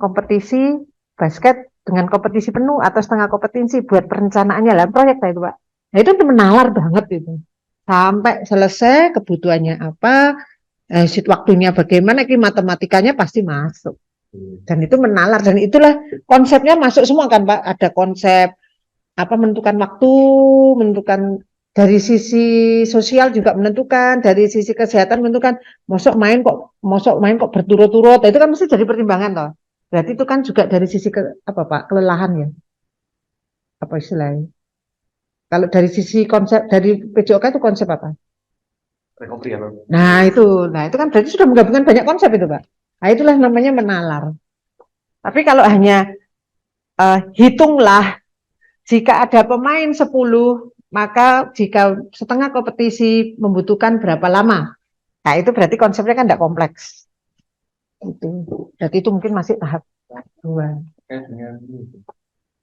kompetisi basket dengan kompetisi penuh atau setengah kompetisi buat perencanaannya lah proyek itu Pak. Nah itu menalar banget itu. Sampai selesai kebutuhannya apa, waktunya bagaimana, matematikanya pasti masuk. Dan itu menalar dan itulah konsepnya masuk semua kan Pak. Ada konsep menentukan waktu, menentukan dari sisi sosial juga menentukan, dari sisi kesehatan menentukan, mosok main kok berturut-turut, itu kan mesti jadi pertimbangan toh. Berarti itu kan juga dari sisi kelelahan ya. Apa istilahnya? Kalau dari sisi konsep dari PJOK itu konsep apa? Recovery ya, Bang. Nah itu kan berarti sudah menggabungkan banyak konsep itu Pak. Nah itulah namanya menalar. Tapi kalau hanya hitunglah jika ada pemain 10, maka jika setengah kompetisi membutuhkan berapa lama. Nah, itu berarti konsepnya kan tidak kompleks. Jadi itu mungkin masih tahap 2. Dengan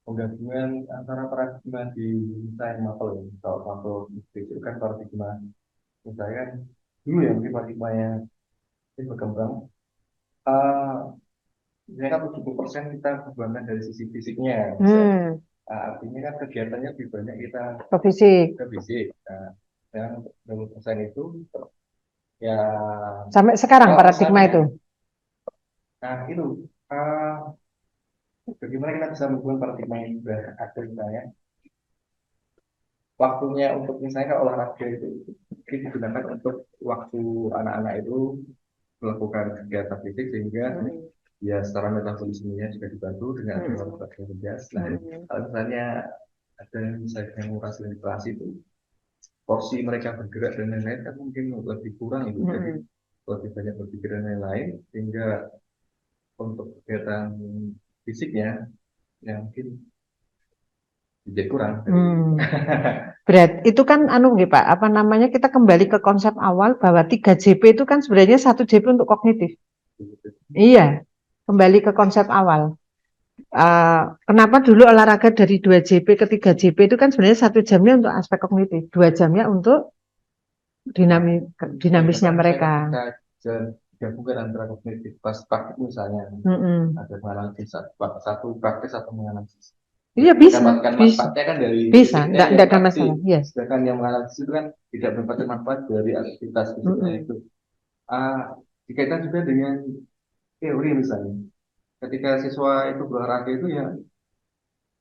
penggabungan antara paradigma di desain mapel, kalau mapel itu kan paradigma, misalnya dulu ya mungkin paradigmanya ini berkembang. Misalnya kan 70% kita bebankan dari sisi fisiknya. Artinya kan kegiatannya lebih banyak kita ke fisik. ke fisik. Yang 20% itu ya Sampai sekarang kalau paradigma misalnya, itu. nah itu bagaimana kita bisa membuat paradigma yang sudah ada misalnya waktunya untuk misalnya olahraga itu digunakan untuk waktu anak-anak itu melakukan kegiatan fisik sehingga ya secara metabolismenya juga dibantu dengan olahraga kerja. Nah, kalau misalnya ada misalnya yang nguras literasi itu porsi mereka bergerak dan lain-lain kan mungkin lebih kurang itu, jadi lebih banyak berpikir dan lain-lain sehingga untuk kegiatan fisiknya yang mungkin jadi kurang. Berat itu kan anu nggih Pak, apa namanya, kita kembali ke konsep awal bahwa 3JP itu kan sebenarnya 1JP untuk kognitif. Iya, kembali ke konsep awal. Kenapa dulu olahraga dari 2JP ke 3JP itu kan sebenarnya 1 jamnya untuk aspek kognitif, 2 jamnya untuk dinamisnya mereka. Kita gabungkan antara kognitif pas praktik misalnya, ada menganalisis satu praktis atau menganalisis. Iya bisa, manfaatnya kan dari bisa, tidak ada masalah. Yes. Sedangkan yang menganalisis itu kan tidak mendapatkan manfaat dari aktivitas fisiknya itu. Dikaitkan juga dengan teori misalnya, ketika siswa itu berolahraga itu ya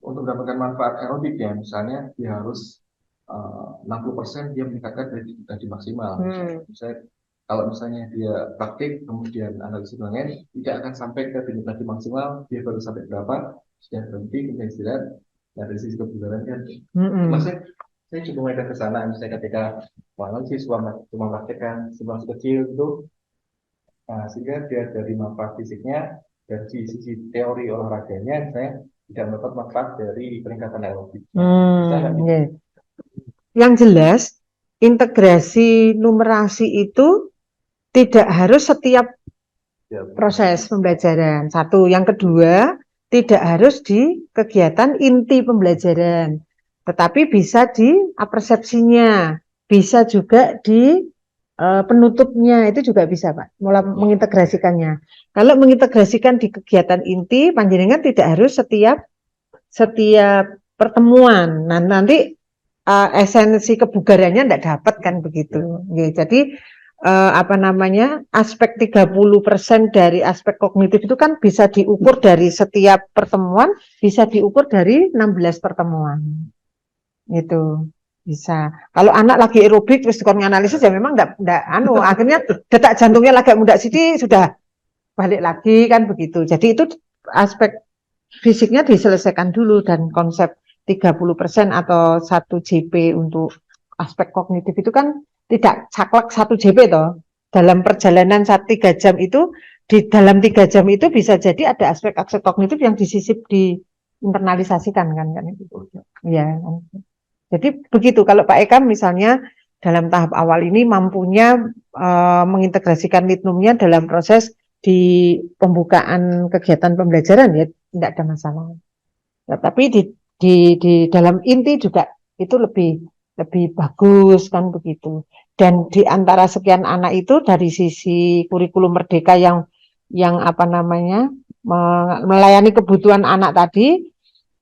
untuk mendapatkan manfaat aerobik ya, misalnya dia harus 60% dia meningkatkan tadi maksimal. Misalnya, kalau misalnya dia praktik kemudian analisis lain tidak akan sampai ke tadi maksimal, dia baru sampai berapa sudah berhenti kemudian istirahat. Nah, dari sisi kebugaran kan maksudnya saya juga mulai ke sana, misalnya ketika menganalisis cuma praktekkan sebelum kecil itu sehingga dia dari manfaat fisiknya dari sisi teori olahraganya saya tidak mendapat manfaat dari peningkatan aerobik. Yang jelas integrasi numerasi itu tidak harus setiap proses pembelajaran. Satu, yang kedua tidak harus di kegiatan inti pembelajaran, tetapi bisa di persepsinya, bisa juga di penutupnya, itu juga bisa Pak, mulai mengintegrasikannya. Kalau mengintegrasikan di kegiatan inti, panjenengan tidak harus setiap pertemuan. Nah, nanti esensi kebugarannya tidak dapat kan begitu. Jadi apa namanya, aspek 30% dari aspek kognitif itu kan bisa diukur dari setiap pertemuan, bisa diukur dari 16 pertemuan. Itu bisa. Kalau anak lagi aerobik terus dikon analisis ya memang enggak akhirnya detak jantungnya lagi muda sithik sudah balik lagi kan begitu. Jadi itu aspek fisiknya diselesaikan dulu dan konsep 30% atau 1 JP untuk aspek kognitif itu kan tidak saklek 1 JP toh. Dalam perjalanan 3 jam itu, di dalam 3 jam itu bisa jadi ada aspek-aspek kognitif yang disisip, diinternalisasikan kan itu. Ya. Jadi begitu, kalau Pak Eka misalnya dalam tahap awal ini mampunya mengintegrasikan litnumnya dalam proses di pembukaan kegiatan pembelajaran ya tidak ada masalah. Ya, tapi di dalam inti juga itu lebih bagus kan begitu. Dan di antara sekian anak itu dari sisi kurikulum merdeka yang apa namanya melayani kebutuhan anak tadi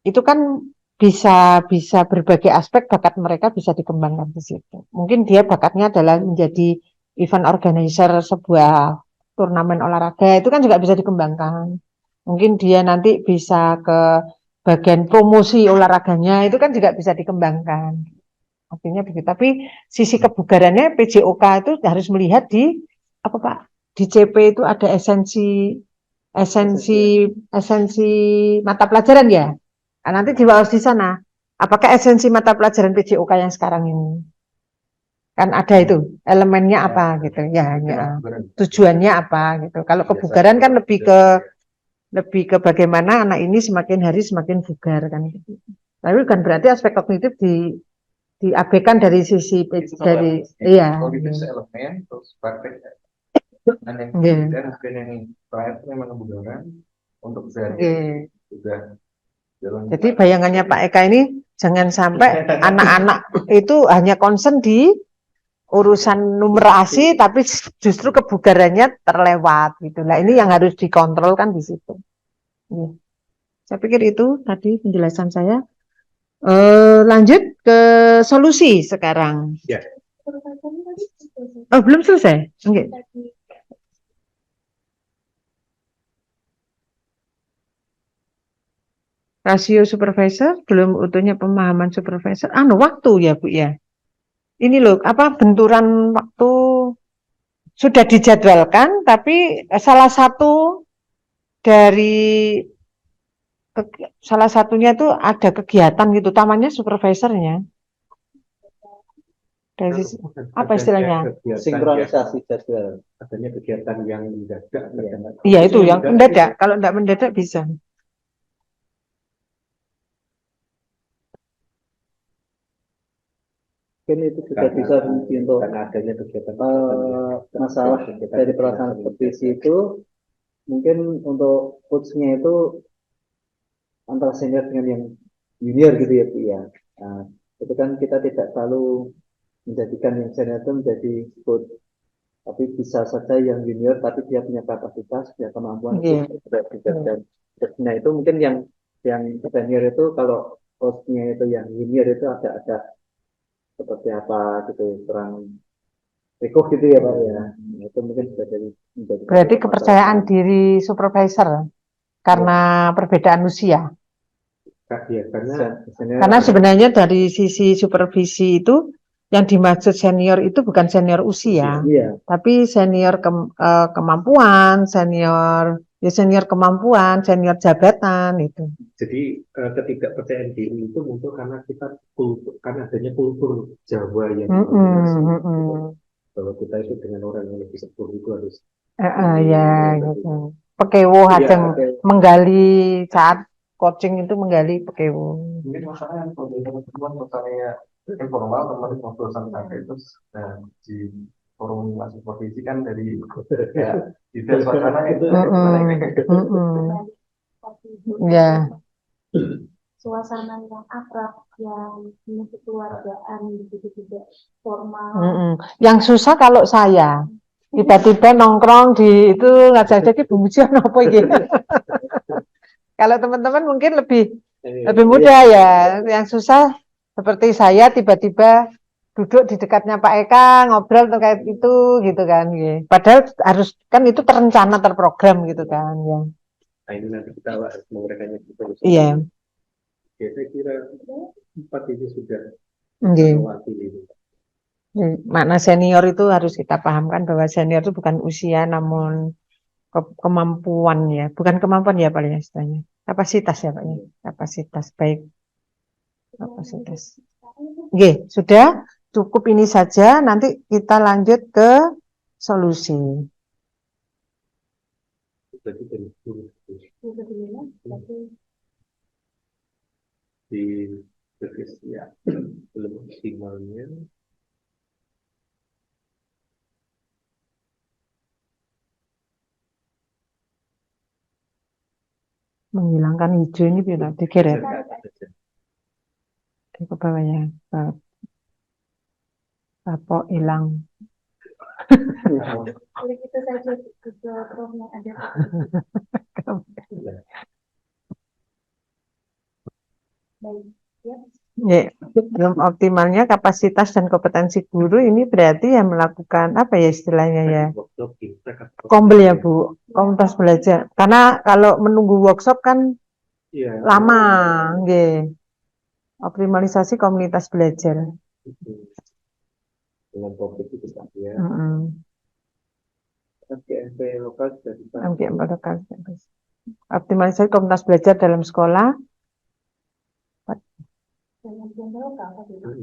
itu kan bisa berbagai aspek bakat mereka bisa dikembangkan di situ. Mungkin dia bakatnya adalah menjadi event organizer sebuah turnamen olahraga, itu kan juga bisa dikembangkan. Mungkin dia nanti bisa ke bagian promosi olahraganya, itu kan juga bisa dikembangkan. Artinya begitu. Tapi sisi kebugarannya PJOK itu harus melihat di apa Pak? Di CP itu ada esensi mata pelajaran ya. Nanti dibahas di sana. Apakah esensi mata pelajaran PJOK yang sekarang ini? Kan ada itu elemennya apa gitu ya, tujuannya apa gitu. Kalau kebugaran kan lebih ke bagaimana anak ini semakin hari semakin bugar kan gitu. Tapi kan berarti aspek kognitif diabaikan dari sisi dari iya. Elemen terus praktek. Dan yang terakhir memang kebugaran untuk juga. Jadi bayangannya Pak Eka ini jangan sampai anak-anak itu hanya concern di urusan numerasi tapi justru kebugarannya terlewat gitu. Nah, ini yang harus dikontrol kan di situ. Iya. Saya pikir itu tadi penjelasan saya. Lanjut ke solusi sekarang. Ya. Oh, belum selesai? Enggak. Rasio supervisor, belum utuhnya pemahaman supervisor. Waktu ya, Bu ya. Ini loh, benturan waktu sudah dijadwalkan, tapi salah satu dari salah satunya itu ada kegiatan gitu, tamannya supervisornya. Dari apa istilahnya? Sinkronisasi jadwal. Adanya kegiatan yang mendadak. Iya itu yang mendadak. Kalau tidak mendadak bisa. Mungkin itu juga bisa untuk Karena adanya kegiatan masalah dari pelaksanaan supervisi itu mungkin untuk coachnya itu antara senior dengan yang junior gitu ya Bu ya. Nah, itu kan kita tidak selalu menjadikan yang senior itu menjadi coach, tapi bisa saja yang junior tapi dia punya kapasitas, punya kemampuan untuk dan coachnya itu mungkin yang senior itu kalau coachnya itu yang junior itu ada seperti apa gitu kurang rekuh gitu ya Pak ya. Itu mungkin sudah dari Berarti kepercayaan diri supervisor karena perbedaan usia. Ya, Karena sebenarnya dari sisi supervisi itu yang dimaksud senior itu bukan senior usia, tapi senior kemampuan, senior kemampuan, senior jabatan itu. Jadi ketidakpercayaan diri itu muncul karena karena adanya kultur Jawa yang bahwa kita itu dengan orang yang lebih sepuh itu harus ya gitu. Pekewo hajeng menggali saat coaching itu menggali pekewo. Mungkin masalahnya kalau teman-teman misalnya informal teman ngobrol sama itu di forum masuk posisi kan dari tidak suasana itu Ya. Suasana yang akrab, yang kekeluargaan, begitu tidak formal. Yang susah kalau saya tiba-tiba nongkrong di itu ngajak-ngajak Bu Mujian apa gitu. Kalau teman-teman mungkin lebih mudah ya. Yang susah seperti saya tiba-tiba duduk di dekatnya Pak Eka ngobrol terkait itu gitu kan. Padahal harus kan itu terencana terprogram gitu kan ya. Nah ini nanti kita harus menggunakannya gitu. Iya. Ya, saya kira 4 ini sudah mewakili. Makna senior itu harus kita pahamkan bahwa senior itu bukan usia namun kemampuan ya, bukan kemampuan ya Pak ya istilahnya. Kapasitas ya Pak ya. Kapasitas baik. Kapasitas. Oke, sudah cukup ini saja, nanti kita lanjut ke solusi. Di ya belum optimalnya menghilangkan hijau ini biar digeret ke bawah ya, apa hilang. Kita saja ke prof yang ada. Baik, ya. Ya, belum optimalnya kapasitas dan kompetensi guru ini berarti yang melakukan apa ya istilahnya ya, kombel ya Bu, komunitas belajar. Karena kalau menunggu workshop kan lama, optimalisasi komunitas belajar. Dengan topik itu ya. MGMP lokal. Optimalisasi komunitas belajar dalam sekolah.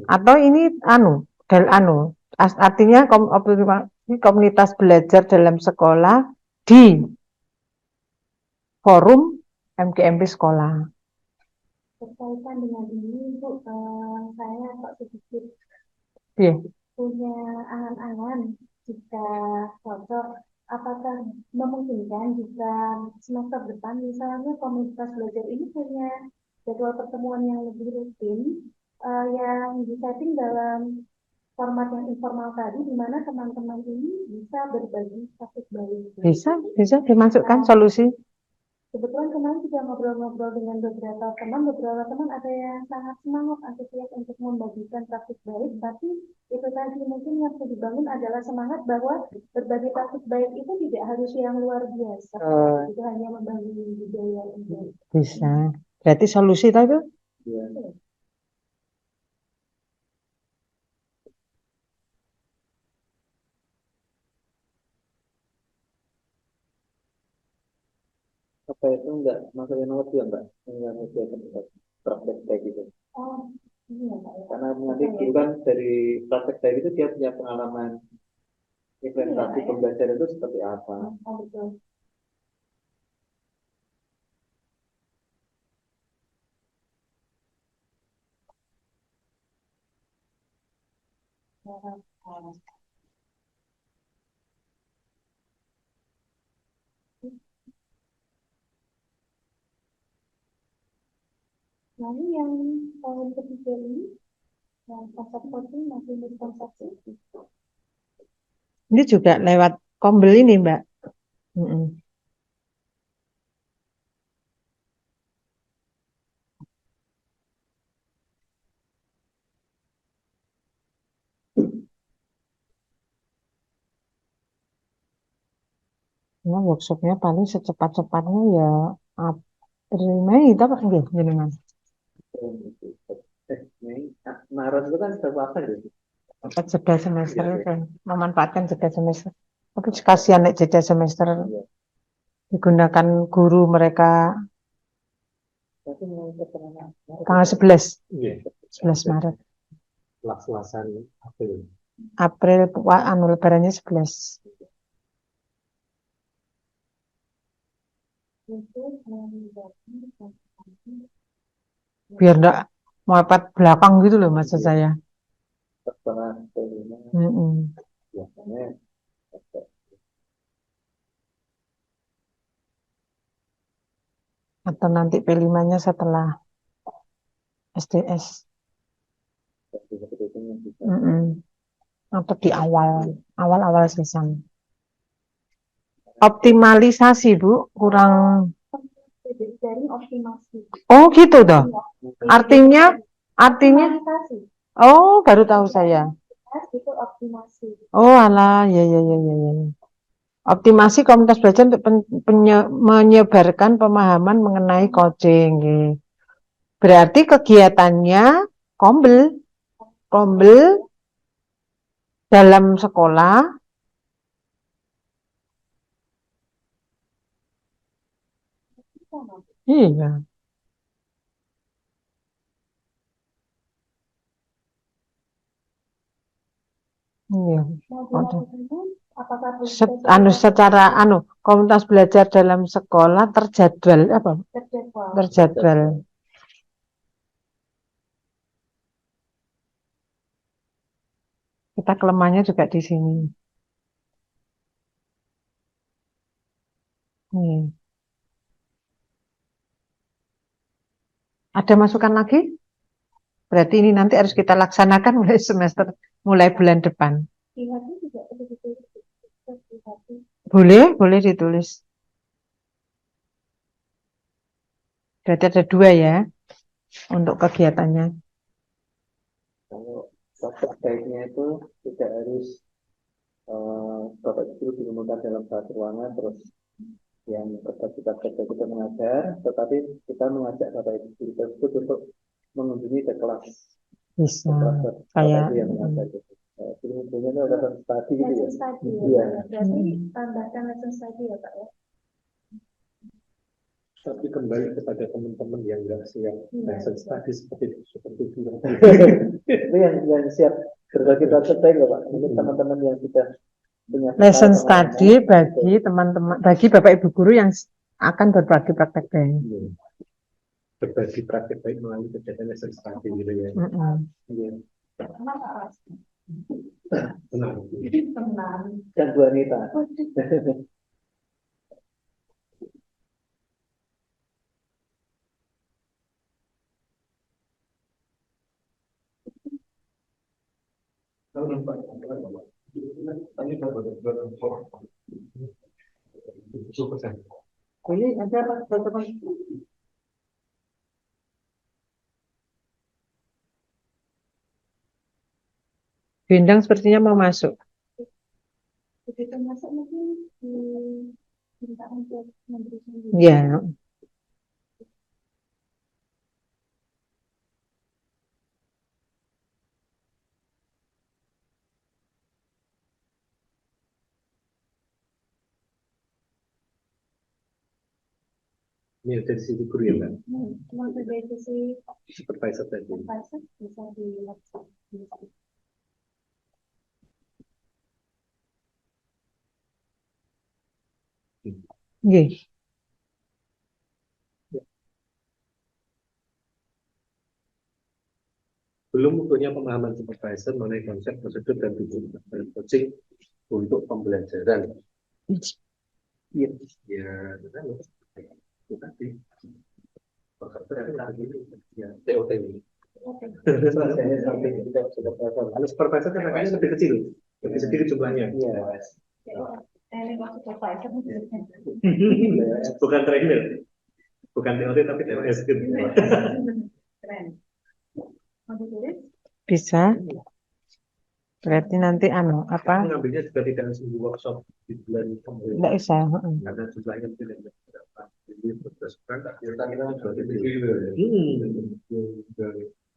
Atau ini artinya komunitas belajar dalam sekolah di forum MGMP sekolah. Berkaitan dengan ini Bu, saya kok sedikit punya angan-angan jika cocok, apakah memungkinkan jika semester depan misalnya komunitas belajar ini punya jadwal pertemuan yang lebih rutin, yang disetting dalam format yang informal tadi, di mana teman-teman ini bisa berbagi kasus baik. Bisa dimasukkan solusi. Kebetulan kemarin juga ngobrol-ngobrol dengan beberapa teman ada yang sangat semangat antusias untuk membagikan praktik baik, tapi itu tadi mungkin yang perlu dibangun adalah semangat bahwa berbagi praktik baik itu tidak harus yang luar biasa, itu hanya membangun budaya yang baik. Bisa. Berarti solusi tadi Ya. Apa itu enggak maksudnya nomor dua mbak? Enggak maksudnya praktek kayak gitu. Oh, iya Pak ya. Karena nanti dulu kan dari praktek kayak gitu dia punya pengalaman implementasi Iya, pembelajaran itu seperti apa. Oh, betul. Lalu yang tahun ketiga ini, yang konsep coaching masih berkonsepsi. ini juga lewat Kombel ini, Mbak. Mm-mm. Ya, workshopnya paling secepat-cepatnya ya April Mei itu apa enggak jenengan? Mei, Maret itu kan sudah puasa gitu. Dapat jeda semester Iya, kan, memanfaatkan jeda semester. Tapi kasihan nek jeda semester iya. digunakan guru mereka Tapi mau keterangan tanggal 11, Iya. 11 Maret. Las-lasan April. April anu lebarannya 11. Biar enggak mepet belakang gitu loh maksud saya. setelah kelima Mm-mm. biasanya Atau nanti P5-nya setelah SDS. seperti itu yang bisa. Mm-mm. Atau di awal season. Optimalisasi, Bu, kurang. Dari optimasi. Oh, gitu toh. Artinya Optimalisasi. oh, baru tahu saya. Itu optimasi. Oh, alah, ya ya ya ya ya. Optimasi komunitas belajar untuk menyebarkan pemahaman mengenai coaching. Nggih. Berarti kegiatannya kombel, kombel dalam sekolah. Iya, iya. Mau Waduh. dilakukan apakah Secara komunitas belajar dalam sekolah terjadwal apa? terjadwal? Terjadwal. Kita kelemahannya juga di sini. Ada masukan lagi? Berarti ini nanti harus kita laksanakan mulai bulan depan. Lihatnya juga begitu. Boleh ditulis. Berarti ada 2 ya untuk kegiatannya. Kalau praktek baiknya itu tidak harus Bapak Guru digunakan dalam satu ruangan terus yang kita mengajar, tetapi kita mengajak Bapak Ibu Guru tersebut untuk mengunjungi ke kelas Bisa Bapak kayak Ibu yang mengajar gitu. Ilmunya itu ada tadi gitu ya. Lesson study ya. Iya. Berarti tambahkan lesson study ya Pak ya. Tapi kembali kepada teman-teman yang nggak siap lesson study seperti itu. Itu yang siap berbagi praktek baik loh Pak. Mungkin teman-teman yang sudah punya lesson bekal study pengalaman, bagi teman-teman, bagi Bapak Ibu guru yang akan berbagi praktek baik. Berbagi praktek baik melalui kegiatan lesson study gitu ya. Iya. Tenang. Dan Bu Anita. Ini ada apa? Teman-teman? Bindang sepertinya mau masuk. Begitu masuk mungkin diminta untuk memberi sendiri. Ya, Ini dari sisi guru ya, Mbak? Cuma dari sisi Supervisor tadi. supervisor bisa dilihat. nggih. Belum punya pemahaman supervisor mengenai konsep, prosedur, dan tujuan coaching untuk pembelajaran. Iya, ya, betul. Itu tadi. Ya, TOT ini. Kalau supervisor kan agaknya lebih kecil jumlahnya. Ini maksud supervisor. Bukan trainer, bukan TOT tapi TOS gitu. Keren. Mau ditulis? Bisa. Berarti nanti apa? Mengambilnya juga tidak langsung di workshop di bulan kemudian. Enggak usah. Heeh. Karena jumlahnya tidak berapa. Jadi berdasarkan kita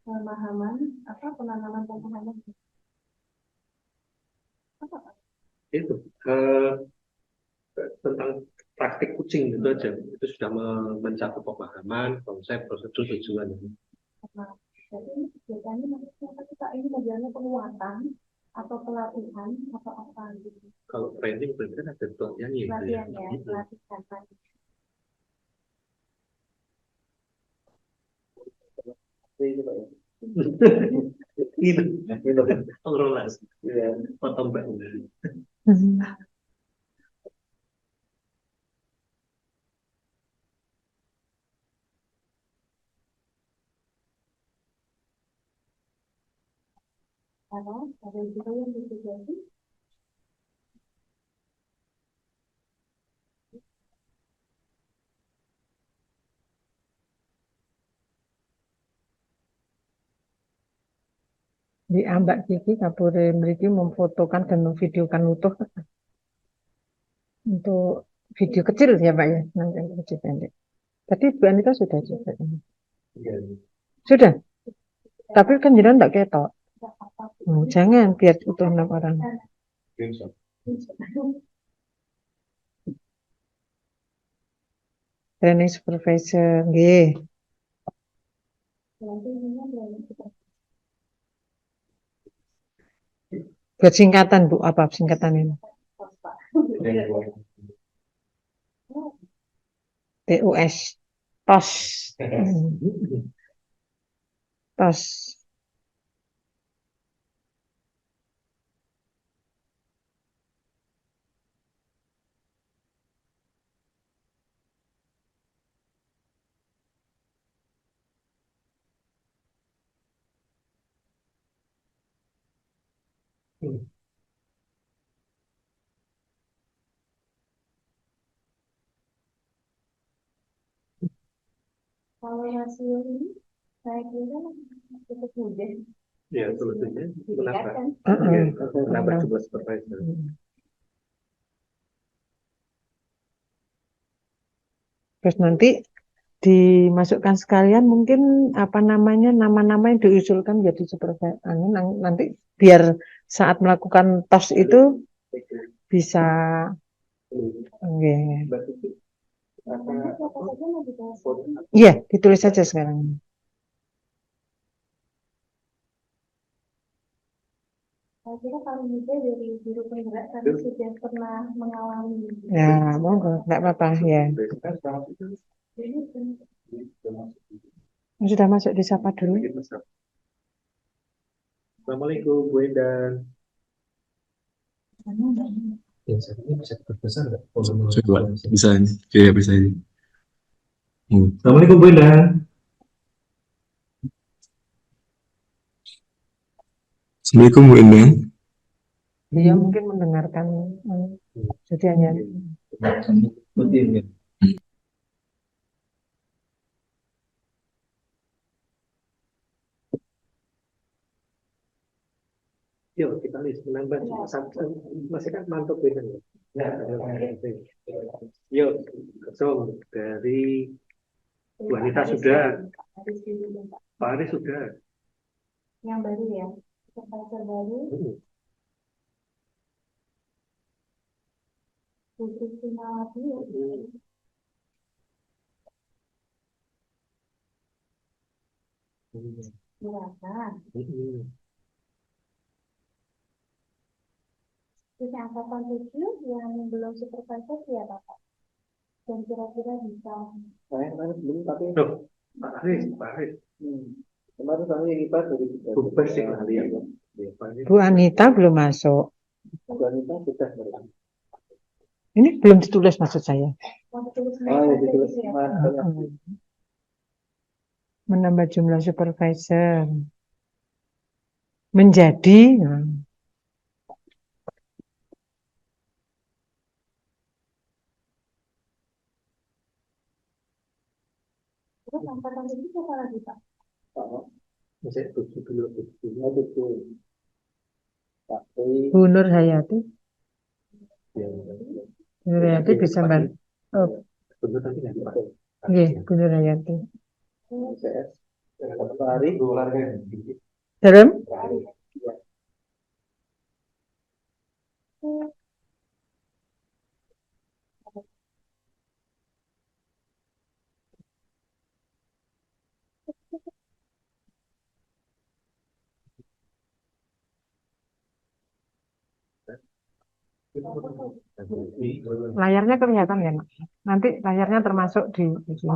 Pemahaman apa penanaman pemahaman apa Pak? itu tentang praktik kucing gitu aja. Itu sudah mencakup pemahaman, konsep, prosedur, tujuan. Nah, jadi biasanya maksudnya kita ini modelnya penguatan atau pelatihan atau apa gitu. Kalau training berarti kan ada pelatihannya gitu ya. Pelatihan ya, pelatihan tadi. Ini pengelola potong mbak. Karena ada juga yang disediakan Di Mbak Kiki Kapure mriki memfotokan dan memvideokan utuh untuk video kecil ya Pak ya, nanti yang kecil pendek. Tadi Bu Anita sudah juga. Sudah. Tapi kan jenengan enggak ketok. Jangan biar utuh 6 orang. Training supervisor, nggih. nanti ini ada kita Buat singkatan Bu, apa singkatan ini? Pak. TOS. TOS. TOS. Kalau rasio ini saya kira cukup mudah. Ya, solusinya kenapa? Kan? Kenapa jumlah supervisor? Terus nanti dimasukkan sekalian mungkin apa namanya nama-nama yang diusulkan jadi supervisor nanti biar saat melakukan tos itu bisa Nanti apa saja mau dibahas? iya ditulis saja sekarang. Saya kira paling mudah dari guru penggerak karena sudah pernah mengalami. Ya monggo nggak apa-apa ya. Sudah masuk disapa dulu. Assalamualaikum Bu Endang. Coba bisa ini, ya bisa ini. Assalamualaikum Bu Endang. Assalamualaikum Bu Endang. Dia mungkin mendengarkan jadi hanya Yuk kita list menambah masih kan mantap ini. Ya. Yuk, kosong dari Bu Anita sudah, Pak Aris sudah. Yang baru ya, supervisor baru, Bu Kristinawati, Bu Ratna. Terus yang angkatan 7 yang belum supervisor siapa Pak? Dan kira-kira bisa. Saya kemarin belum tapi Loh, Pak Aris. kemarin kami IPA dari Bebas sih kali ya. Bu Anita belum masuk. Bu Anita sudah mereka. Ini belum ditulis maksud saya. Mau ditulis Oh, ya, aja ditulis gitu ya. kemarin. Menambah jumlah supervisor. Menjadi. Terus angkatan 7 siapa lagi Pak? Masih 7 dulu. Tapi Bu Nur Hayati. Ya. Bu Nur Hayati bisa bantu. Oh, Betul nanti nanti Pak. iya, Bu Nur Hayati. CS satu hari Dalam? Layarnya kelihatan ya, Mak? Nanti layarnya termasuk di sini.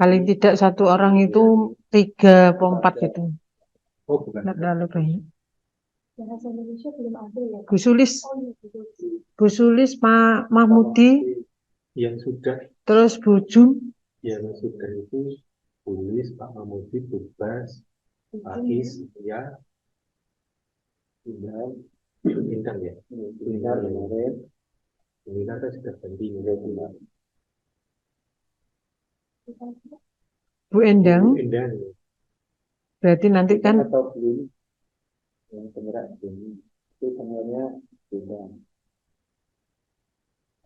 Paling tidak satu orang itu 3 atau 4 gitu. Oh, bukan. Tidak terlalu banyak. Bahasa Indonesia belum ada ya. Bu Sulis, Oh iya, betul. Bu Sulis, Pak Mahmudi, Yang sudah, terus Bu Jun, yang sudah itu tulis Pak Mahmudi, Bebas, Ais, ya, Indang, Indang ya, Indang kemarin, Indang kan sudah ganti Indang. Bu Endang. Indang. Berarti nanti kan atau belum yang penggerak ini itu sebenarnya beda.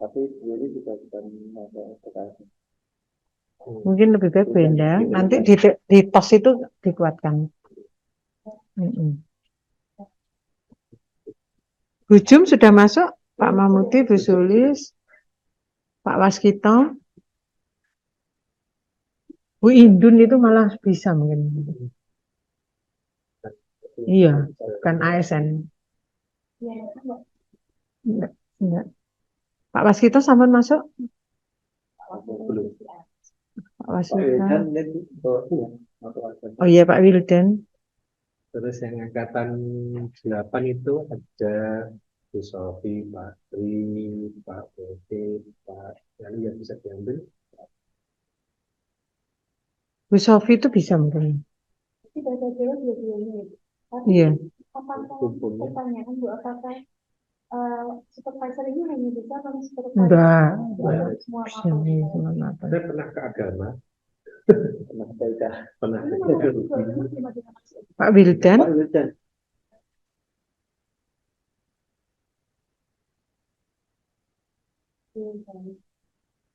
Tapi ini juga bukan masalah terkait. mungkin lebih baik Bu Endang. Nanti di tos itu dikuatkan. Bu Jum sudah masuk, Pak Mahmudi, Bu Sulis, Pak Waskito, Bu Indun itu malah bisa mungkin. Iya, kan ASN. Iya, Pak. Enggak. Pak Waskito sampai masuk? Belum. Pak Waskito. Dan itu Oh iya Pak Wildan. Terus yang angkatan 8 itu ada Bu Sofi, Pak Tri, Pak Bote, Pak yang bisa diambil. Bu Sofi itu bisa mungkin. Tapi bahasa Jawa dua-duanya ya. Tapi Iya. apakah pertanyaan Bu, apakah supervisor ini hanya bisa kalau supervisor Enggak. semua Bisa apa? nih, semua apa. Saya pernah ke agama, pernah Ini ke mana itu cuma dengan masuk. Pak Wildan.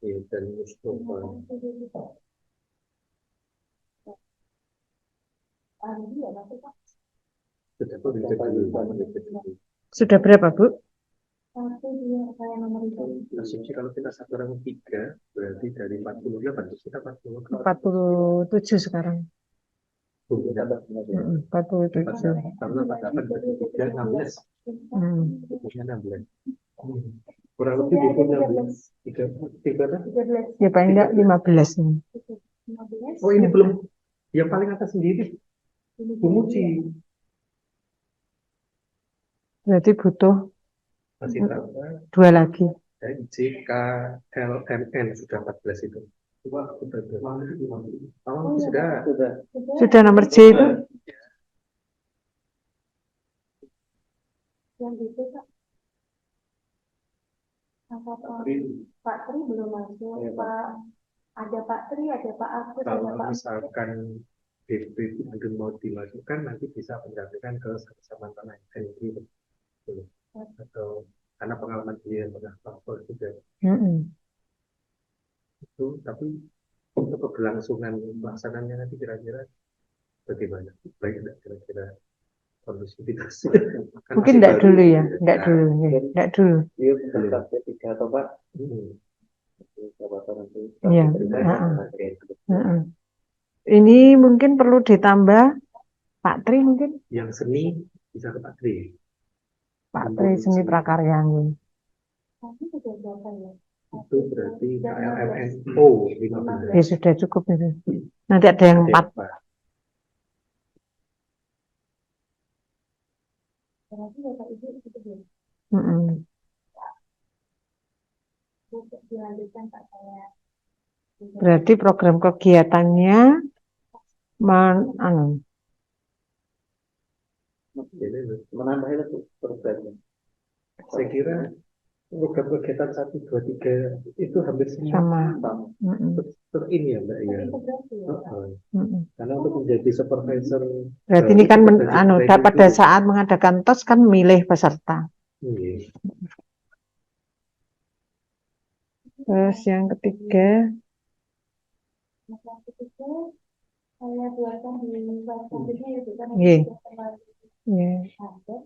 ya, dan Mustafa. Iya, masuk Pak. Sudah kok dulu. Sudah berapa Bu? 1, 2, saya nomor itu. Asumsi kalau kita 1 orang 3, berarti dari 48, terus kita 48. 47 sekarang. 47. Karena 48 berarti 3, 16. Bukunya 16. Kurang lebih buku 16. 3. Ya paling enggak 15 nih. 15. Oh ini belum, yang paling atas sendiri. Bu Muci. Berarti butuh Masih tambah. 2 lagi. Dan JKLMN sudah 14 itu. Wah, sudah. Oh, sudah. Sudah nomor C itu. Yang itu Pak. Angkat Pak Tri belum masuk, Ya, Pak. Pak. Ada Pak Tri, ada Pak Agus, ada Kalau Pak. misalkan DP itu mau dimasukkan, nanti bisa pendampingan ke sama tanah NGO atau karena pengalaman dia pernah lapor juga itu, tapi untuk keberlangsungan pelaksanaannya nanti kira-kira bagaimana? Baik enggak kira-kira kondusivitas? Kan Mungkin masih enggak baru. dulu ya, enggak dulu, enggak dulu. Iya, bentuk P3 atau Pak? Iya. Ini mungkin perlu ditambah Pak Tri mungkin. Yang seni bisa ke Pak Tri. Pak Tri seni prakarya. Tapi sudah berapa ya? Itu berarti KLMNO 15. Ya sudah cukup itu. Nanti ada yang 4. Berarti Bapak Ibu itu belum. Untuk dilanjutkan Pak saya. Berarti program kegiatannya Menambah itu programnya. Saya kira program kegiatan 1, 2, 3 itu hampir semua sama. Ini ya Mbak ya. Karena untuk menjadi supervisor. Berarti ini kan pada saat mengadakan tos kan milih peserta. Terus yang ketiga. Yang ketiga saya buatkan di slide selanjutnya ya Bu, karena Iya. sudah terlalu Iya. ada.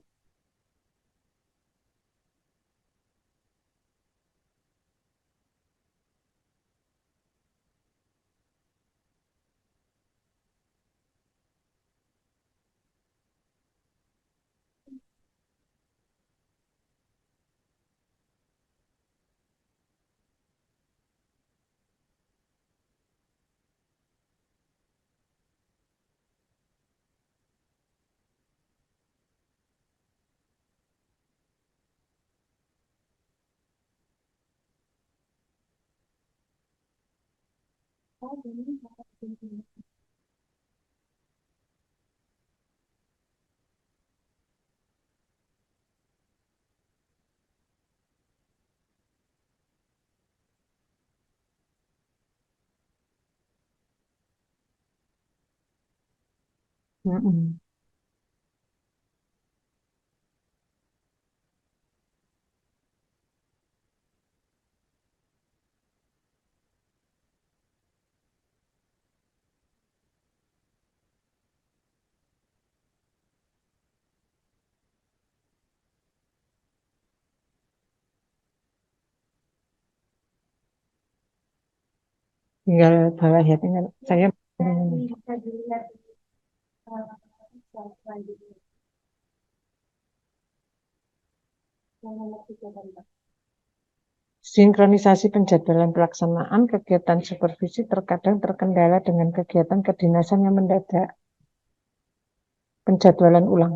Tinggal bawah ya, tinggal saya. Bisa dilihat di slide selanjutnya. Yang nomor 3 kan Pak. Sinkronisasi penjadwalan pelaksanaan kegiatan supervisi terkadang terkendala dengan kegiatan kedinasan yang mendadak. Penjadwalan ulang.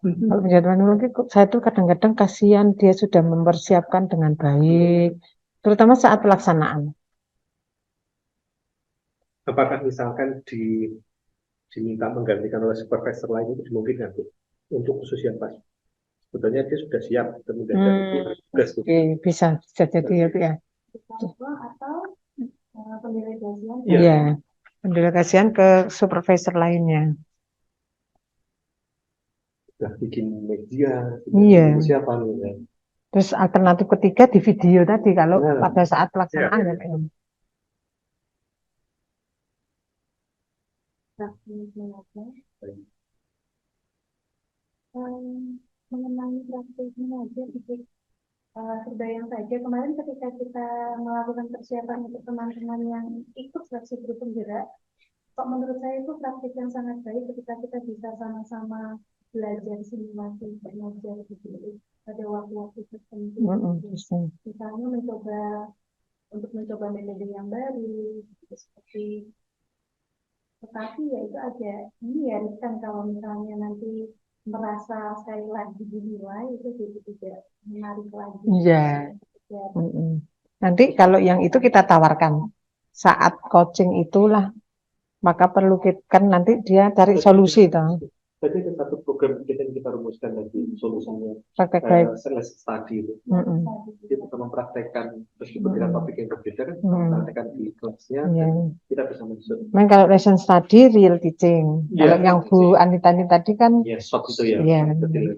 Kalau penjadwalan ulang itu saya tuh kadang-kadang kasihan dia sudah mempersiapkan dengan baik, terutama saat pelaksanaan. Apakah misalkan diminta menggantikan oleh supervisor lain itu dimungkinkan Bu? Untuk khusus yang pas. Sebetulnya dia sudah siap kemudian tugas. Oke, bisa jadi ya. Atau pendelegasian. Iya, pendelegasian ke supervisor lainnya. Sudah bikin media, Iya. persiapan ya. Terus alternatif ketiga di video tadi kalau pada saat pelaksanaan ya. Mengenai praktik mengajar itu terbayang saja kemarin ketika kita melakukan persiapan untuk teman-teman yang ikut seleksi guru penggerak, kok menurut saya itu praktik yang sangat baik ketika kita bisa sama-sama belajar simulasi mengajar gitu pada waktu-waktu tertentu. Misalnya mencoba metode yang baru seperti. Tetapi ya itu ada ini ya riskan kalau misalnya nanti merasa sekali lagi dinilai itu jadi tidak menarik lagi. Iya. Nanti kalau yang itu kita tawarkan saat coaching itulah, maka perlu kita kan nanti dia cari solusi toh. Tadi ada satu program kita yang kita rumuskan tadi solusinya Praktek baik. selesai tadi itu. Mm-mm. Kita bisa mempraktekkan meskipun kita topik yang berbeda kan, Mm. mempraktekkan di kelasnya Iya. dan kita bisa masuk. Memang kalau lesson study real teaching. Iya, Kalau yang Bu teaching. Anita ini tadi kan Ya, short itu ya. iya, Betul.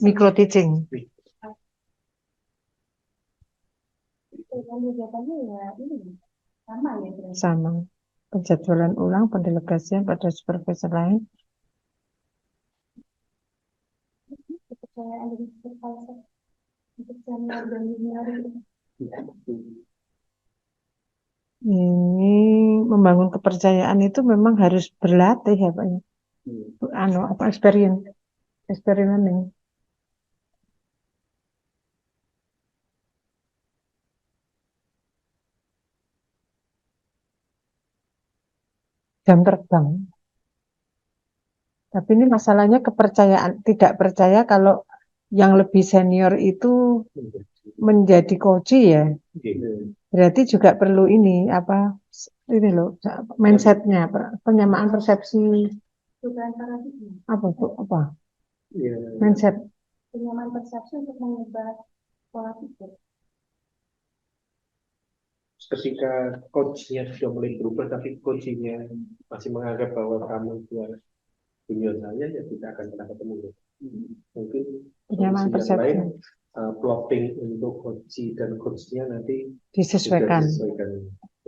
micro teaching. Kegiatannya ya ini sama ya berarti. Sama. Penjadwalan ulang, pendelegasian pada supervisor lain. Kepercayaan dari supervisor untuk senior dan junior itu. Ini membangun kepercayaan itu memang harus berlatih ya Pak. Experimenting. Jam terbang. Tapi ini masalahnya kepercayaan, tidak percaya kalau yang lebih senior itu menjadi coach ya. Berarti juga perlu ini loh mindsetnya, penyamaan persepsi Bukan paradigma. apa mindset. Penyamaan persepsi untuk mengubah pola pikir. Ketika coachnya sudah mulai berubah tapi coachnya masih menganggap bahwa kamu itu junior saya, ya tidak akan pernah ketemu. Mungkin Penyamaan solusi yang persepsi lain, plotting untuk coach dan coachnya nanti disesuaikan. disesuaikan.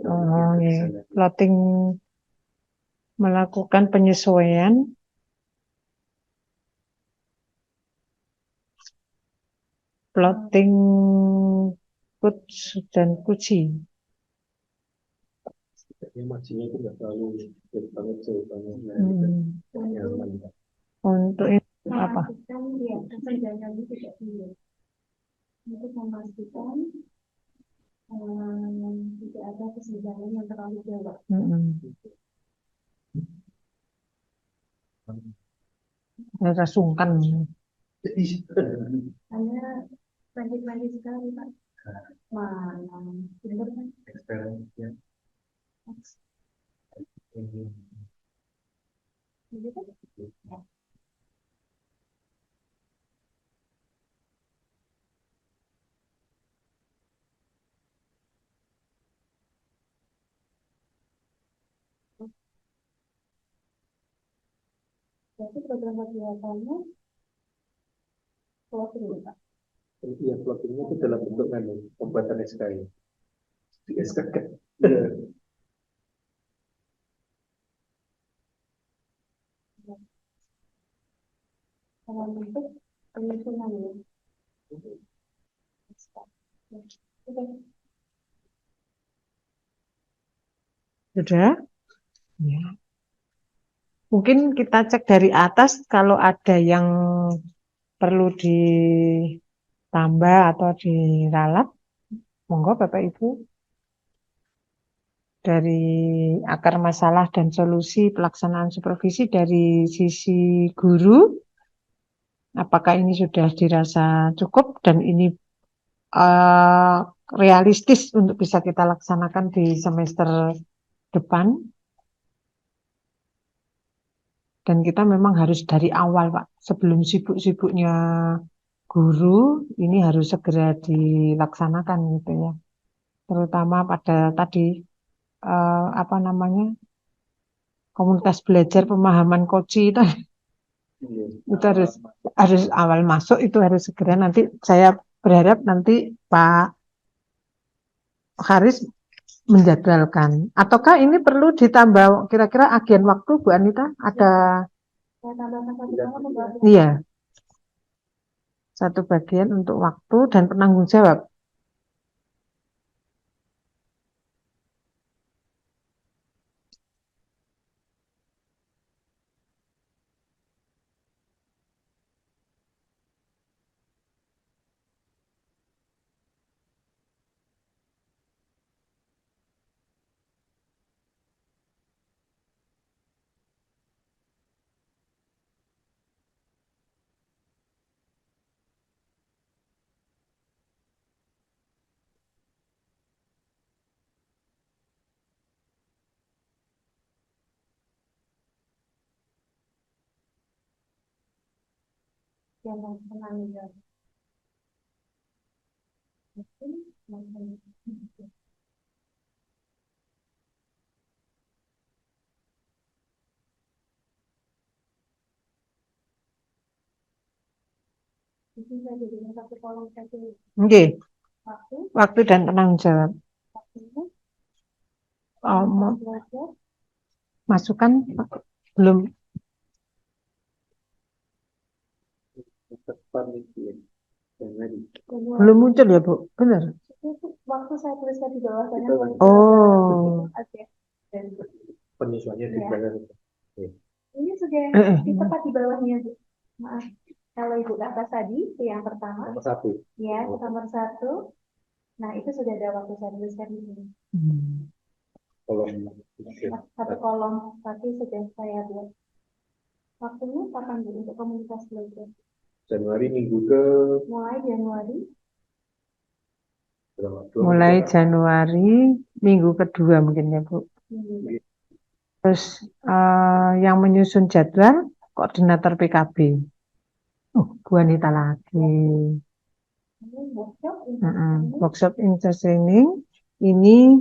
Oh, iya. Plotting, melakukan penyesuaian plotting coach dan coachee. Maksudnya itu nggak terlalu banget jawabannya. Untuk itu apa? Ya, kesenjangan itu tidak tinggi. Untuk memastikan tidak ada kesenjangan yang terlalu jauh. Rasa sungkan. Hanya pendek-pendek sekali Pak. Mana? Benar kan? Experience-nya. Gitu kan? Jadi program kegiatannya plotting Pak. Iya, plottingnya itu dalam bentuk pembuatan SKI. Di SKK. Dalam bentuk penyusunan ya. Sudah? Ya. Mungkin kita cek dari atas kalau ada yang perlu ditambah atau diralat. Monggo Bapak Ibu. Dari akar masalah dan solusi pelaksanaan supervisi dari sisi guru, apakah ini sudah dirasa cukup dan ini realistis untuk bisa kita laksanakan di semester depan? Dan kita memang harus dari awal, Pak, sebelum sibuk-sibuknya guru, ini harus segera dilaksanakan gitu ya. Terutama pada tadi komunitas belajar pemahaman koci itu harus awal masuk, itu harus segera. Nanti saya berharap nanti Pak Haris menjadwalkan. Ataukah ini perlu ditambah kira-kira agen waktu Bu Anita? Ada? Iya. Satu bagian untuk waktu dan penanggung jawab. yang tenang ya. Itu saya jadikan satu kolom satu Nggih, waktu, waktu dan tanggung jawab. waktunya, Oh, belajar, masukan belum belum muncul ya, Bu? Benar. itu waktu saya tuliskan di bawah sana. Oh. Oke. Dan Penyesuaiannya di Ya. belakang. ini sudah di tepat di bawahnya, Bu. Maaf. Kalau Ibu ke atas tadi, itu yang pertama. Nomor 1. Ya, ke nomor 1. Nah, itu sudah ada waktu saya tuliskan di sini. Kolom Satu kolom, tapi sudah saya buat. Waktunya kapan, Bu, untuk komunitas belajar? Januari minggu ke Mulai Januari. Mulai Januari minggu kedua mungkin ya, Bu. Terus yang menyusun jadwal koordinator PKB. Bu Anita lagi. Workshop intertraining ini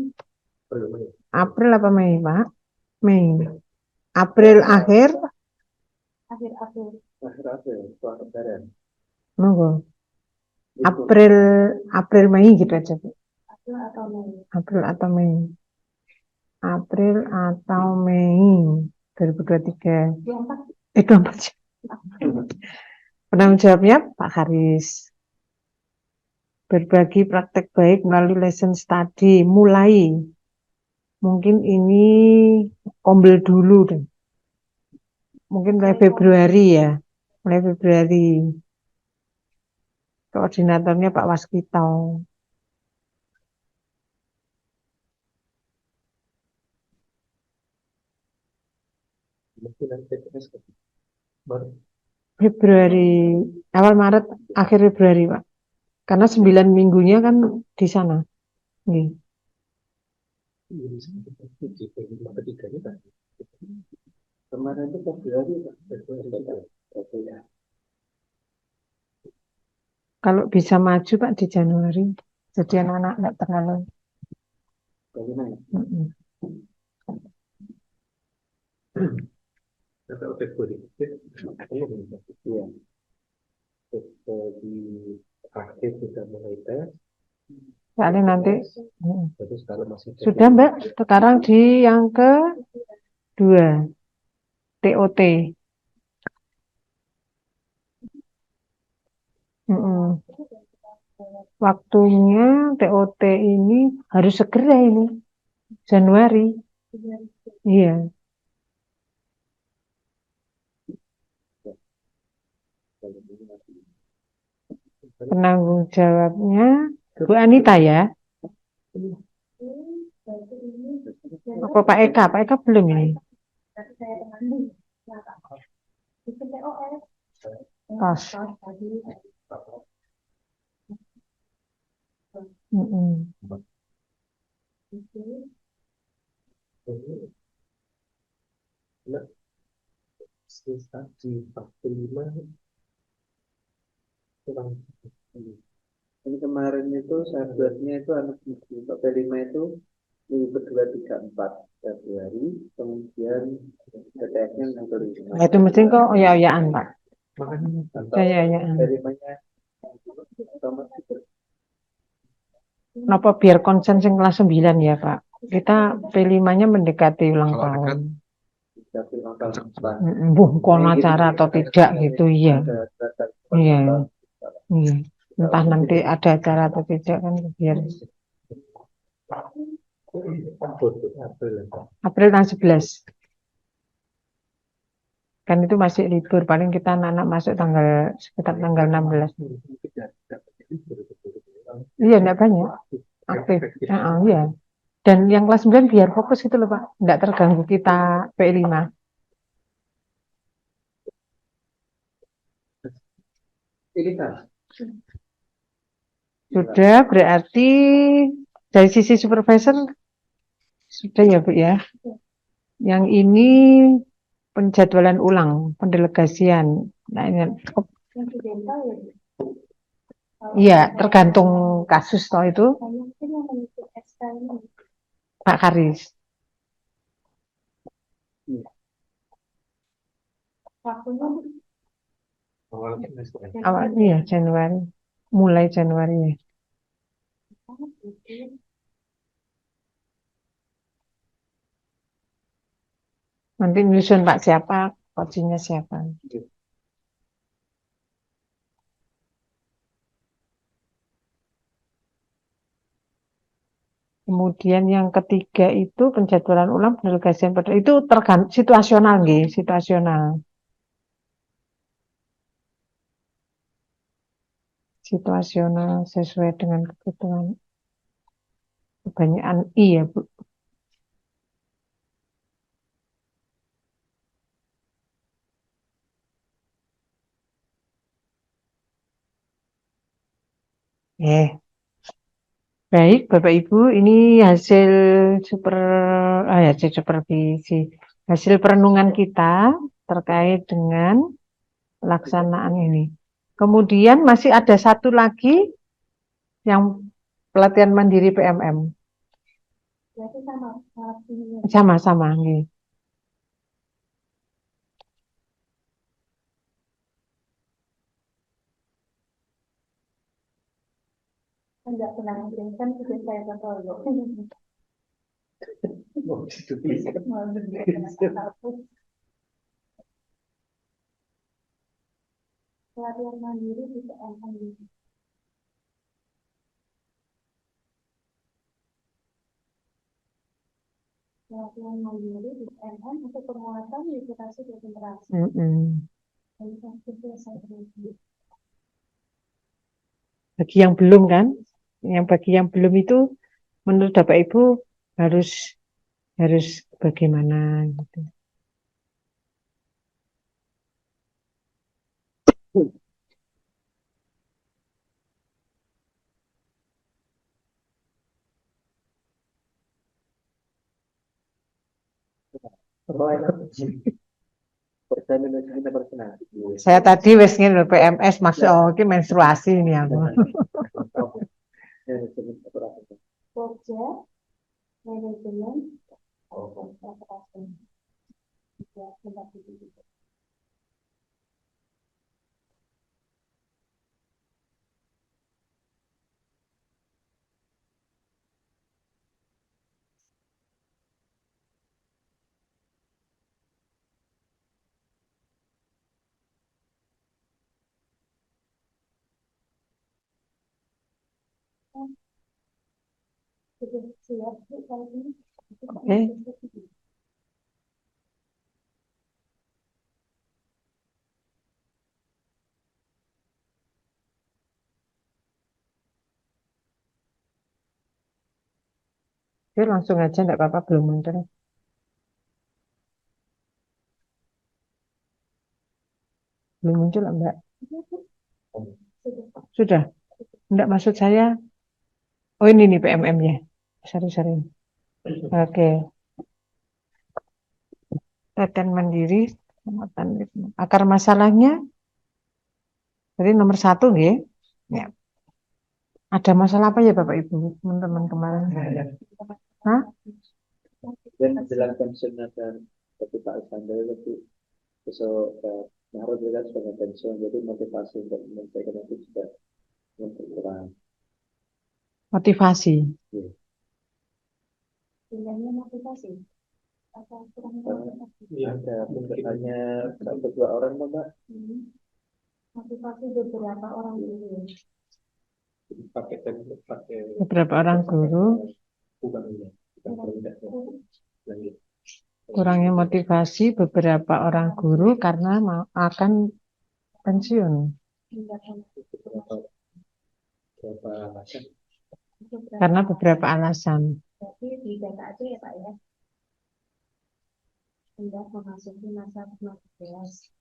April apa Mei, Pak? Mei. April akhir. Akhir April. Monggo. April Mei gitu aja, Bu. April atau Mei. April atau Mei. April atau Mei 2023. 24. 24. Penanggung jawabnya Pak Haris. Berbagi praktek baik melalui lesson study. Mulai. Mungkin ini ombel dulu deh. Mungkin mulai Februari ya. Mulai Februari. Koordinatornya Pak Waskito. Februari, awal Maret, akhir Februari, Pak. Karena 9 minggunya kan di sana. Nih. Kemarin itu Februari, Kalau bisa maju, Pak, di Januari. Jadi anak-anak nggak terlalu. Februari. Iya. Di akhir sudah mulai tes. Soalnya nanti Terus kalau masih sudah, Mbak. Sekarang di yang kedua, TOT. Waktunya TOT ini harus segera ini, Januari. Iya. Penanggung jawabnya Bu Anita ya. Apa Pak Eka? Pak Eka belum ini. Tos. Sisa di 45 kurang. Ini kemarin itu saya buatnya itu anak untuk P5 itu minggu kedua 3-4 Februari, kemudian PTS-nya yang kelima. Nah, itu mesti kok oyaan, Pak. Oyaan. P5-nya Kenapa biar konsen sing kelas 9 ya, Pak? Kita P5-nya mendekati ulang tahun. Bukan acara atau tidak gitu, iya. Iya. Iya. Entah nanti ada acara atau tidak kan biar April tanggal 11. Kan itu masih libur, paling kita anak-anak masuk sekitar tanggal 16. Iya, enggak banyak. Aktif. Iya. Dan yang kelas 9 biar fokus gitu loh, Pak. Enggak terganggu kita P5. Ini kan Sudah, berarti dari sisi supervisor sudah ya, Bu ya. Yang ini penjadwalan ulang, pendelegasian. Nah, ini Incidental ya. Iya, tergantung kasus toh itu, Mungkin yang mengikut SK ini. Pak Karis. Waktunya Awal iya Januari, mulai Januari ya. Nanti nyusun Pak siapa, coachingnya siapa. Kemudian yang ketiga itu penjadwalan ulang pendelegasian itu tergantung situasional nggih, situasional. Situasional sesuai dengan kebutuhan. Kebanyakan iya, Bu. Baik, Bapak Ibu, ini hasil hasil supervisi, hasil perenungan kita terkait dengan pelaksanaan ini. Kemudian masih ada satu lagi yang pelatihan mandiri PMM. berarti sama. Sama-sama, nggih. Enggak pernah kan sudah saya kontrol. Pelatihan mandiri di PMM. Pelatihan mandiri di PMM untuk penguatan literasi dan interaksi. Bagi yang belum kan, bagi yang belum itu menurut Bapak Ibu harus bagaimana gitu. Saya tadi wis ngene PMS masuk iki menstruasi ini aku. Pokja, manajemen, siap kalau ini. Oke. Oke, langsung aja enggak apa-apa belum muncul. Belum muncul enggak? Sudah. Enggak maksud saya. Oh ini nih PMM-nya. Sorry. Oke. Latihan mandiri, akar masalahnya dari nomor 1 nggih. Ya. Ada masalah apa ya Bapak Ibu, teman-teman kemarin? Hah? Dan menjalankan sunnah dan seperti Pak Alexander itu besok Maharud kan sudah pensiun, jadi motivasi untuk menyelesaikan itu sudah berkurang. Motivasi. Pilihannya motivasi. Atau kurang Ada hanya 1-2 orang Mbak. Motivasi beberapa orang dulu. Beberapa orang guru. Kurangnya motivasi beberapa orang guru karena akan pensiun. Karena beberapa alasan. Jadi di data aja ya Pak ya. Hendak memasuki masa 15.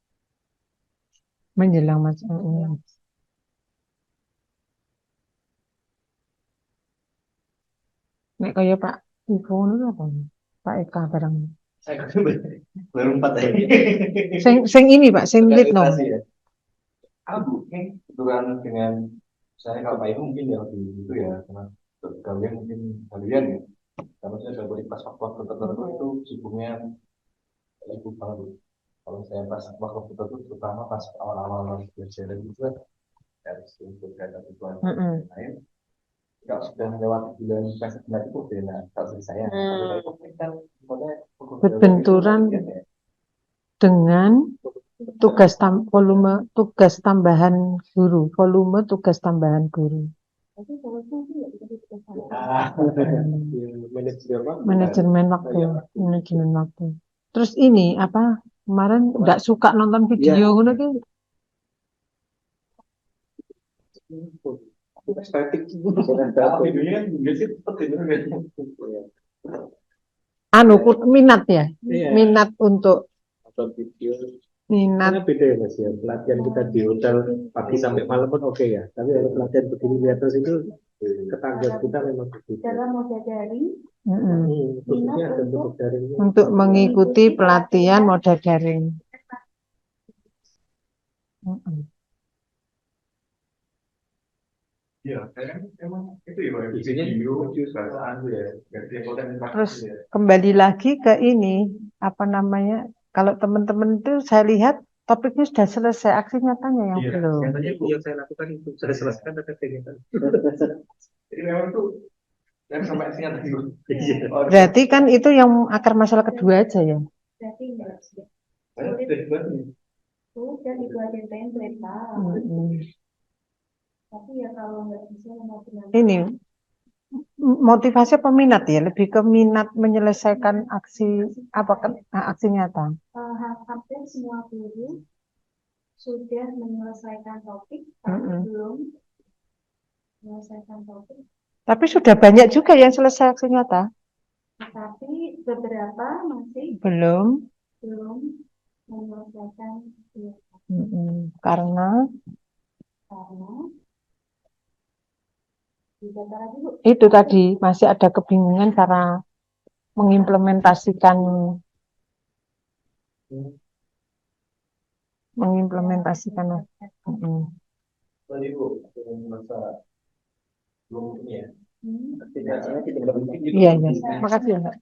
Menjelang masa. Nek kaya Pak Ivo itu apa? Pak Eka barang. Baru 4 ya. Sing ini Pak, sing lead no. mungkin kebetulan dengan saya kalau Pak Ibu mungkin yang lebih itu ya karena kalian mungkin kalian ya karena saya sudah beri pas waktu tertentu itu sibuknya sibuk banget Bu. Kalau saya pas waktu tertentu terutama pas awal-awal belajar dan juga dari sibuk dan kebutuhan lain kalau sudah lewat bulan fase benar itu beda kalau dari saya kalau dari kan Berbenturan dengan volume tugas tambahan guru, volume tugas tambahan guru. Manajemen waktu. Terus ini apa? Kemarin nggak suka nonton video ngono ki. Anu minat ya, minat untuk minat. Karena beda ya Mas ya, pelatihan kita di hotel pagi sampai malam pun oke ya, tapi kalau pelatihan begini di atas itu ketangguhan kita memang begitu. Dalam moda daring, Khususnya ada bentuk daring. Untuk mengikuti pelatihan moda daring. Iya, emang itu ya Pak. Isinya Terus kembali lagi ke ini, apa namanya? Kalau teman-teman itu saya lihat topiknya sudah selesai, aksi nyatanya yang belum. Yang saya lakukan itu sudah selesai ada kegiatan. Jadi memang itu yang sampai isinya tadi. Berarti kan itu yang akar masalah kedua aja ya. berarti enggak sih. Banyak Sudah dibuatin template Pak. Tapi ya kalau nggak bisa mau Ini motivasi peminat ya, lebih ke minat menyelesaikan aksi apa kan aksi nyata. Hampir semua guru sudah menyelesaikan topik, tapi belum menyelesaikan topik. Tapi sudah banyak juga yang selesai aksi nyata. Tapi beberapa masih Belum. menyelesaikan Karena dulu. itu tadi masih ada kebingungan cara mengimplementasikan Tadi Bu, masa belum ini ya. Iya, makasih ya Mbak.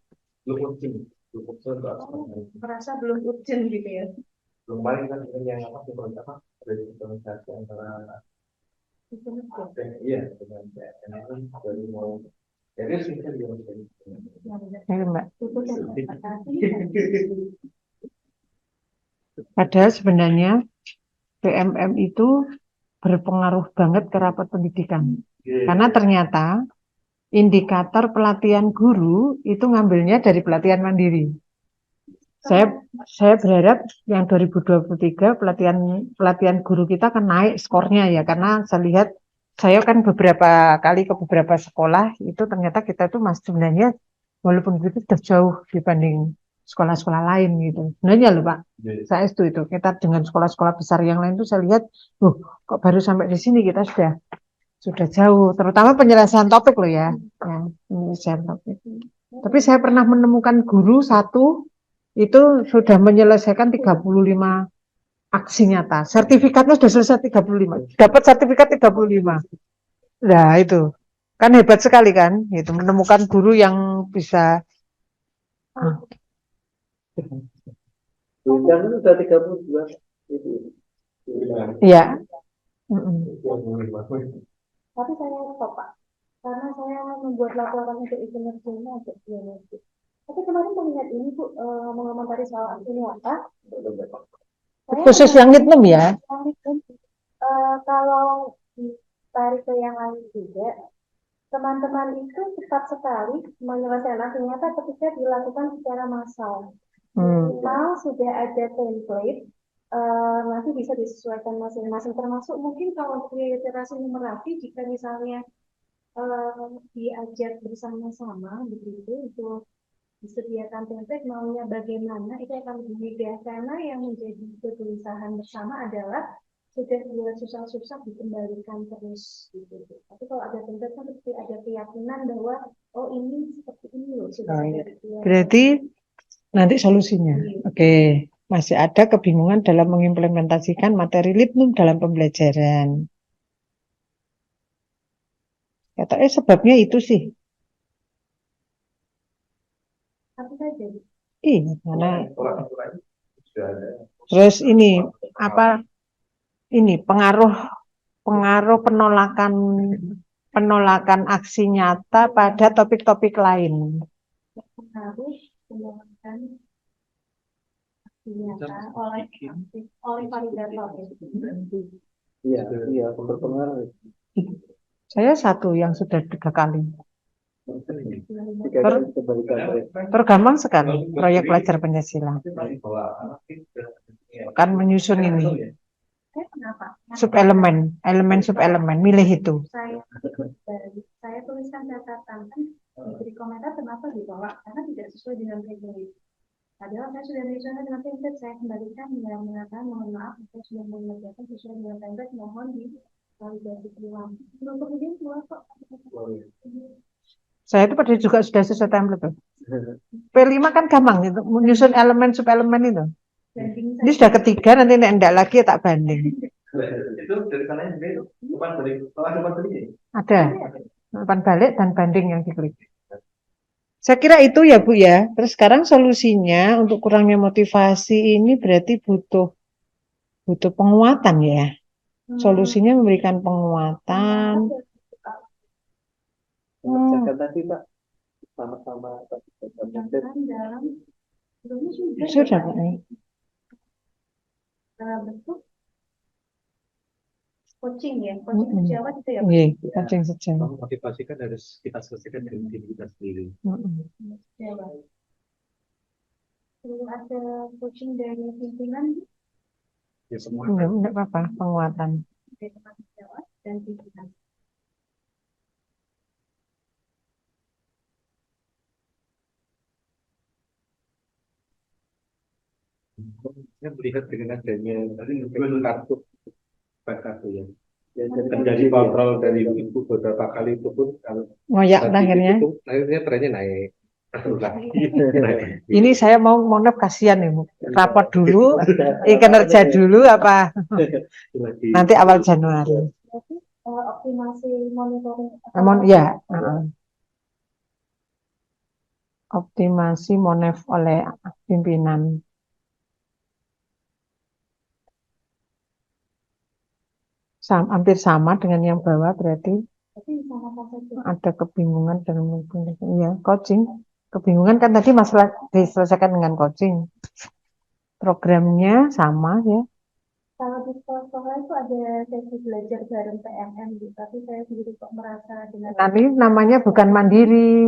Merasa belum urgent gitu ya. Belum paling kan ini yang apa dari implementasi antara iya dengan PNS dari mau jadi singkat dia Iya, Mbak. Padahal sebenarnya PMM itu berpengaruh banget ke rapat pendidikan. Karena ternyata indikator pelatihan guru itu ngambilnya dari pelatihan mandiri. Saya berharap yang 2023 pelatihan guru kita akan naik skornya ya, karena saya lihat saya kan beberapa kali ke beberapa sekolah itu ternyata kita tuh masih sebenarnya walaupun itu terjauh dibanding sekolah-sekolah lain gitu. Sebenarnya loh Pak, saya itu kita dengan sekolah-sekolah besar yang lain tuh saya lihat, kok baru sampai di sini kita sudah jauh, terutama penyelesaian topik loh ya, penyelesaian topik. Tapi saya pernah menemukan guru satu itu sudah menyelesaikan 35 aksi nyata. Sertifikatnya sudah selesai 35. Dapat sertifikat 35. Nah, itu. Kan hebat sekali kan? Itu menemukan guru yang bisa Kan sudah 32 itu. Iya. Tapi saya stop Pak, karena saya membuat laporan untuk izin kerjanya untuk biologi. Tapi kemarin melihat ini Bu, mengomentari soal aksi nyata. Khusus yang Litnem ya? Kalau ditarik ke yang lain juga, teman-teman itu cepat sekali menyelesaikan aksi nyata ketika dilakukan secara massal. Minimal sudah ada template, nanti bisa disesuaikan masing-masing, termasuk mungkin kalau untuk literasi numeratif jika misalnya diajar bersama-sama begitu itu disediakan template maunya bagaimana itu akan lebih mudah karena yang menjadi kegelisahan bersama adalah sudah buat susah-susah dikembalikan terus gitu. Tapi kalau ada template kan pasti ada keyakinan bahwa oh ini seperti ini loh sudah ada. Berarti nanti solusinya. Oke. Masih ada kebingungan dalam mengimplementasikan materi Litnum dalam pembelajaran. Katanya sebabnya itu sih. Apa saja? Iya, mana? Terus ini apa? Ini pengaruh penolakan aksi nyata pada topik-topik lain. Pengaruh penolakan nyata oleh validator. Iya, iya, berpengaruh. Saya satu yang sudah 3 kali. Jika kita berikan Tergampang sekali proyek belajar Pancasila. Kan menyusun ini Saya kenapa? elemen subelemen, milih itu. Saya tuliskan catatan kan diberi komentar kenapa ditolak karena tidak sesuai dengan template. Padahal saya sudah menyesuaikan dengan template, saya kembalikan dengan mengatakan mohon maaf saya sudah mengerjakan sesuai dengan template, mohon di validasi ulang. Belum kemudian keluar kok. Saya itu pada juga sudah sesuai template tuh. P5 kan gampang itu, menyusun elemen subelemen itu. Ini sudah ketiga, nanti enggak lagi tak banding. Itu dari sananya juga itu umpan balik. Kalau ada umpan baliknya. Ada umpan balik dan banding yang diklik. Saya kira itu ya Bu ya. Terus sekarang solusinya untuk kurangnya motivasi ini berarti butuh penguatan ya. Solusinya memberikan penguatan. mengerjakan tadi Pak sama-sama Dalam Sudah Pak. bentuk coaching ya, coaching sejawat itu ya. Iya, coaching sejauh. Motivasi kan harus kita selesaikan dari diri kita sendiri. Sejawat. Perlu ada coaching dari pimpinan Ya semua. Enggak apa-apa, penguatan. dari teman sejawat dan pimpinan. Saya melihat dengan adanya kartu ya. Terjadi kontrol dari ibu beberapa kali itu pun kalau Ngoyak akhirnya. akhirnya trennya naik. Ini saya mau nep kasihan nih Bu. Rapot dulu, kinerja dulu apa? Nanti awal Januari. Berarti optimasi monitoring Ya, optimasi monef oleh pimpinan. Hampir sama dengan yang bawah berarti berarti sama saja. ada kebingungan dalam ya coaching. Kebingungan kan tadi masalah diselesaikan dengan coaching. Programnya sama ya. Kalau di sekolah itu ada sesi belajar bareng PMM gitu, tapi saya sendiri kok merasa dengan Nanti namanya bukan mandiri.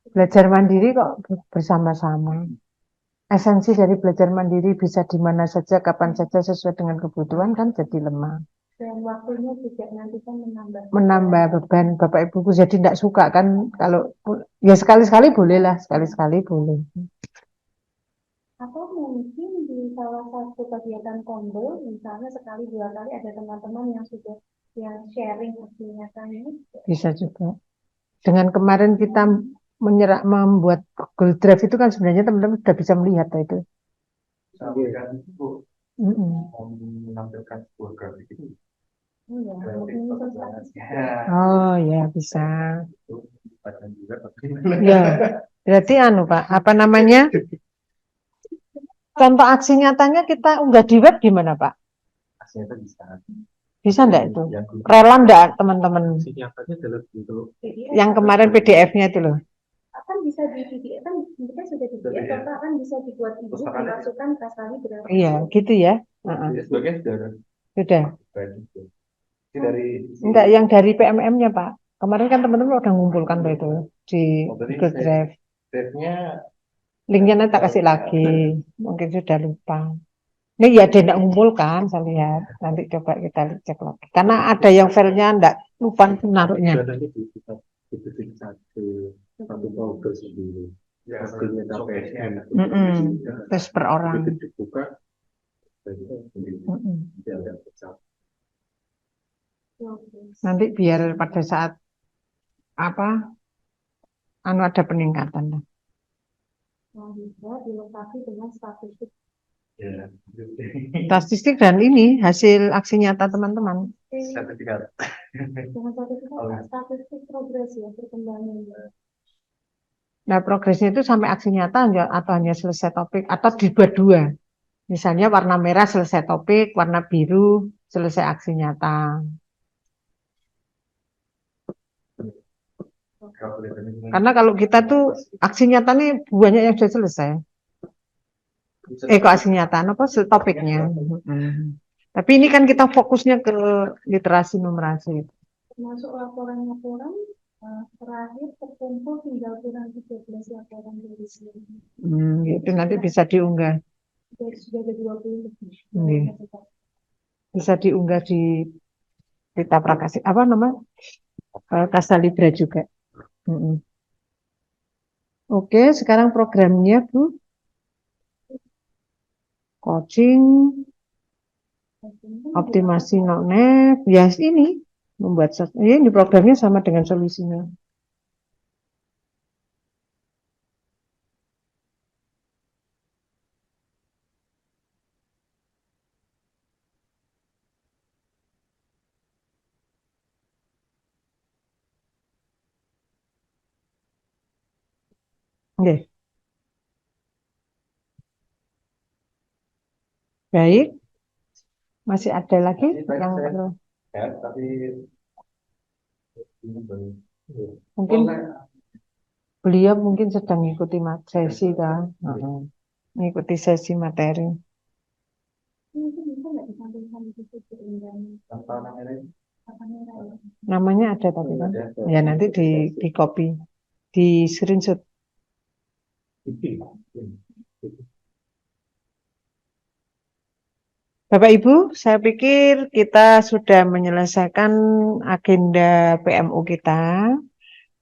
Belajar mandiri kok bersama-sama. Esensi dari belajar mandiri bisa di mana saja, kapan saja sesuai dengan kebutuhan kan jadi lemah. dan waktunya juga nanti kan Menambah beban Bapak Ibuku jadi tidak suka kan kalau ya sekali-sekali boleh lah, sekali-sekali boleh. atau mungkin di salah satu kegiatan combo misalnya sekali 2 kali ada teman-teman yang sudah yang sharing kegiatannya Bisa juga. Dengan kemarin kita membuat Google Drive itu kan sebenarnya teman-teman sudah bisa melihat itu. Sampaikan itu menampilkan sebuah grafik itu. ya mungkin Oh ya bisa. Baca juga Ya, berarti Pak, apa namanya? Contoh aksi nyatanya kita unggah di web gimana Pak? hasilnya bisa. Bisa enggak itu? Rela enggak teman-teman? Nyatanya dalam bentuk Yang kemarin PDF-nya itu loh. akan bisa di PDF kan kita sudah di PDF atau akan bisa dibuat ibu dimasukkan kas kali berapa Iya, gitu ya. Sebagian sudah ada. Sudah. Ini dari Enggak, yang dari PMM-nya Pak. Kemarin kan teman-teman udah ngumpulkan tuh itu di Google Drive. drive-nya Linknya nanti tak kasih lagi. Mungkin sudah lupa. Ini ya dia enggak ngumpulkan, saya lihat. Nanti coba kita cek lagi. Karena ada yang filenya enggak lupa naruhnya. nanti dibikin satu folder sendiri. ya Hasilnya KPSM. Terus per orang. Itu dibuka. Nanti biar pada saat ada peningkatan. yang bisa dilengkapi dengan statistik Ya, Statistik dan ini hasil aksi nyata teman-teman. sertifikat. Dengan sertifikat statistik progres ya perkembangan. Nah, progresnya itu sampai aksi nyata atau hanya selesai topik atau dibuat dua. Misalnya warna merah selesai topik, warna biru selesai aksi nyata. Karena kalau kita tuh aksi nyata nih banyak yang sudah selesai. Kok aksi nyata, apa topiknya. Tapi ini kan kita fokusnya ke literasi numerasi. Termasuk laporan-laporan terakhir terkumpul tinggal kurang 13 laporan dari sini. Itu nanti bisa diunggah. Sudah ada 20 lebih. Bisa diunggah di Kita Prakasih, apa nama? Kasalibra juga. Oke, sekarang programnya Bu. Coaching, optimasi net, ya ini membuat ini programnya sama dengan solusinya. Oke. Baik. Masih ada lagi yang perlu? Ya, tapi Mungkin beliau mungkin sedang mengikuti sesi kan, mengikuti sesi materi. Mungkin bisa nggak disampaikan di situ Namanya ada tapi kan, ya nanti di copy, di screenshot. Bapak Ibu, saya pikir kita sudah menyelesaikan agenda PMU kita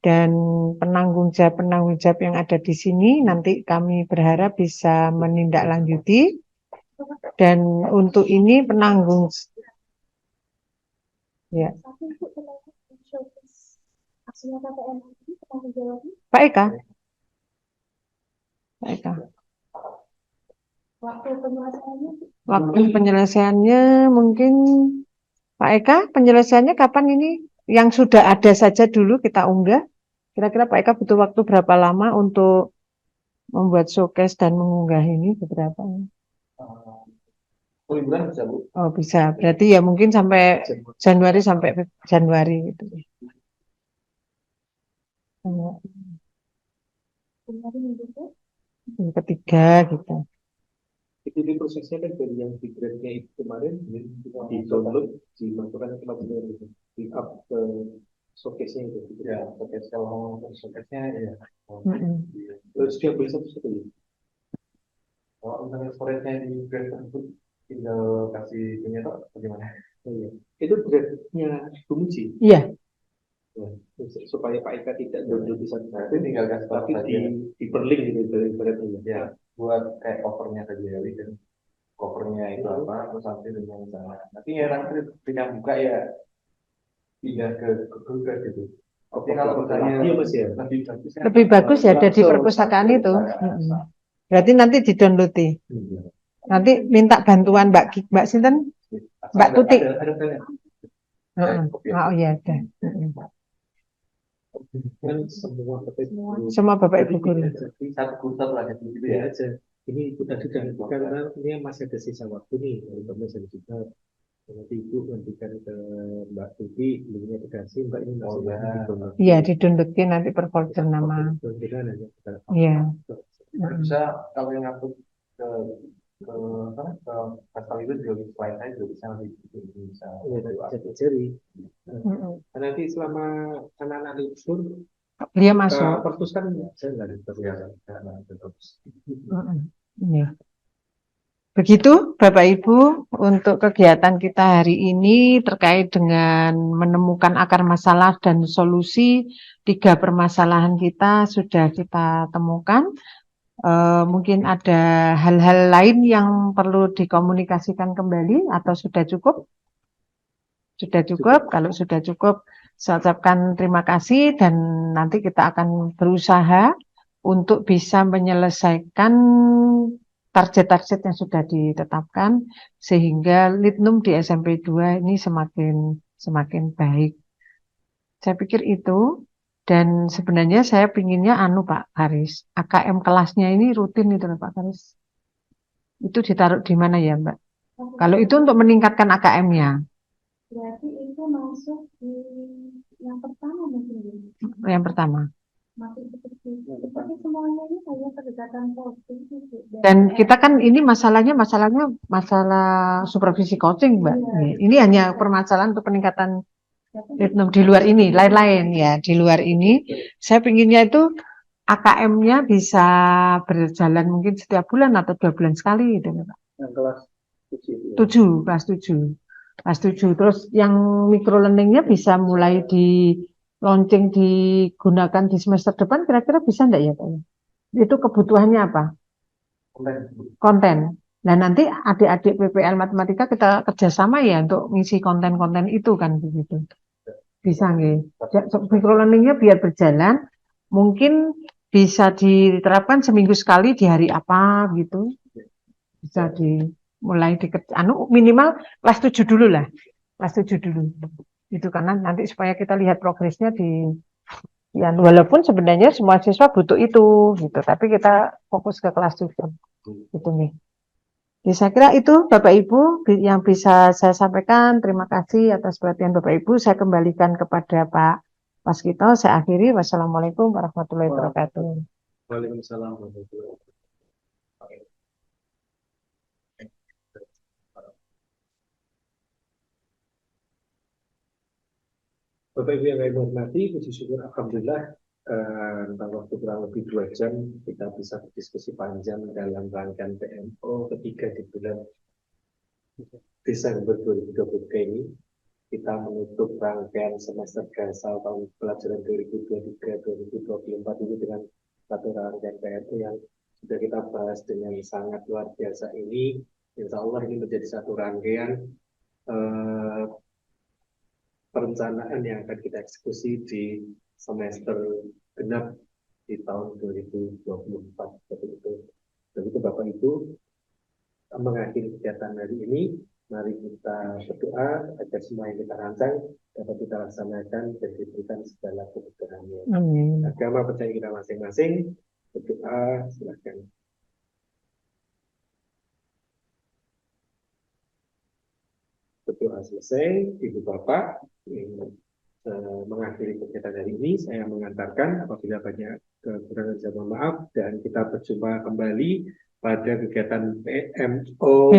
dan penanggung jawab yang ada di sini nanti kami berharap bisa menindaklanjuti dan untuk ini penanggung ya Pak Eka. Waktu penyelesaiannya mungkin Pak Eka, penyelesaiannya kapan ini? Yang sudah ada saja dulu kita unggah. Kira-kira Pak Eka butuh waktu berapa lama untuk membuat showcase dan mengunggah ini beberapa? bulan bisa Bu. Oh bisa, berarti ya mungkin sampai Januari gitu. Yang ketiga gitu. Jadi prosesnya kan dari yang di grade-nya itu kemarin di download dimasukkan ke material itu, di up ke showcase-nya itu. Ya, showcase kalau showcase-nya ya. Terus dia beli satu-satu ya. Kalau misalnya storage-nya di grade tersebut tinggal kasih punya toh bagaimana? Iya. Itu grade-nya Bumuji. Iya. Ya, supaya Pak Eka tidak download di satu-satu, Tinggal kasih tapi di perlink gitu dari grade-nya. Ya, buat kayak covernya saja dan covernya itu apa terus nanti dengan sana nanti ya nanti ketika buka ya pindah ke Google gitu. Oke, kalau misalnya Lebih bagus ya ada di perpustakaan itu. Berarti nanti di-download. Nanti minta bantuan Mbak Sinten, Mbak Tuti. Oh iya ada. Kan semua Bapak Ibu guru. satu kursus lah gitu ya. Ini itu tadi dan karena ini masih ada sisa waktu nih untuk mesin juga. Nanti Ibu nantikan ke Mbak Tuti, linknya dikasih, Mbak ini masih Iya, di-downloadin nanti per folder nama. Iya. Bisa kalau yang aku ke pasal itu juga selain saya juga bisa bisa diajari. Nanti selama anak-anak libur dia masuk. Perpus kan saya nggak ada terlihat. Iya. Begitu Bapak Ibu untuk kegiatan kita hari ini terkait dengan menemukan akar masalah dan solusi 3 permasalahan kita sudah kita temukan. Mungkin ada hal-hal lain yang perlu dikomunikasikan kembali atau sudah cukup? Sudah cukup. Kalau sudah cukup, saya ucapkan terima kasih dan nanti kita akan berusaha untuk bisa menyelesaikan target-target yang sudah ditetapkan sehingga litnum di SMP 2 ini semakin baik. Saya pikir itu, dan sebenarnya saya pinginnya Pak Haris, AKM kelasnya ini rutin itu loh Pak Haris. Itu ditaruh di mana ya Mbak? Kalau itu untuk meningkatkan AKM-nya. Berarti itu masuk di yang pertama mungkin. Yang pertama. Masih seperti itu. Tapi semuanya ini hanya pendekatan coaching. Dan kita kan ini masalahnya masalah supervisi coaching Mbak. Ini hanya permasalahan untuk peningkatan litnum di luar ini, lain-lain ya. Di luar ini, saya pinginnya itu AKM-nya bisa berjalan mungkin setiap bulan atau 2 bulan sekali gitu Pak. Yang kelas 7, kelas 7. Kelas 7. Terus yang micro learning-nya bisa mulai di launching digunakan di semester depan, kira-kira bisa enggak ya Pak? Itu kebutuhannya apa? Konten. Nah nanti adik-adik PPL Matematika kita kerjasama ya untuk ngisi konten-konten itu kan begitu. Bisa nggih. Micro learning-nya biar berjalan, mungkin bisa diterapkan seminggu sekali di hari apa gitu. Bisa dimulai minimal kelas 7 dulu lah. Kelas 7 dulu. Itu karena nanti supaya kita lihat progresnya ya, walaupun sebenarnya semua siswa butuh itu gitu, tapi kita fokus ke kelas 7 gitu nih. Ya, saya kira itu Bapak Ibu yang bisa saya sampaikan. Terima kasih atas perhatian Bapak Ibu. Saya kembalikan kepada Pak Waskito. Saya akhiri. Wassalamualaikum warahmatullahi wabarakatuh. Waalaikumsalam warahmatullahi wabarakatuh. Bapak Ibu yang kami hormati, puji syukur Alhamdulillah tentang waktu kurang lebih 2 jam kita bisa berdiskusi panjang dalam rangkaian PMO ketiga di bulan Desember 2023 ini. Kita menutup rangkaian semester gasal tahun pelajaran 2023-2024 ini dengan satu rangkaian PMO yang sudah kita bahas dengan sangat luar biasa ini. Insya Allah ini menjadi satu rangkaian perencanaan yang akan kita eksekusi di semester genap di tahun 2024. Seperti itu. Dan itu Bapak Ibu mengakhiri kegiatan hari ini. Mari kita berdoa agar semua yang kita rancang dapat kita laksanakan dan diberikan segala kemudahannya. Agama percaya kita masing-masing. Berdoa, silakan. Berdoa selesai, Ibu Bapak mengakhiri kegiatan hari ini. Saya mengantarkan apabila banyak kekurangan saya mohon maaf, dan kita berjumpa kembali pada kegiatan PMO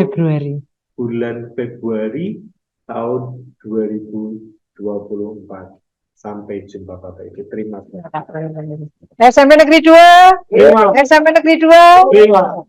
bulan Februari tahun 2024. Sampai jumpa Bapak Ibu. Terima kasih. SMP Negeri 2. SMP Negeri 2.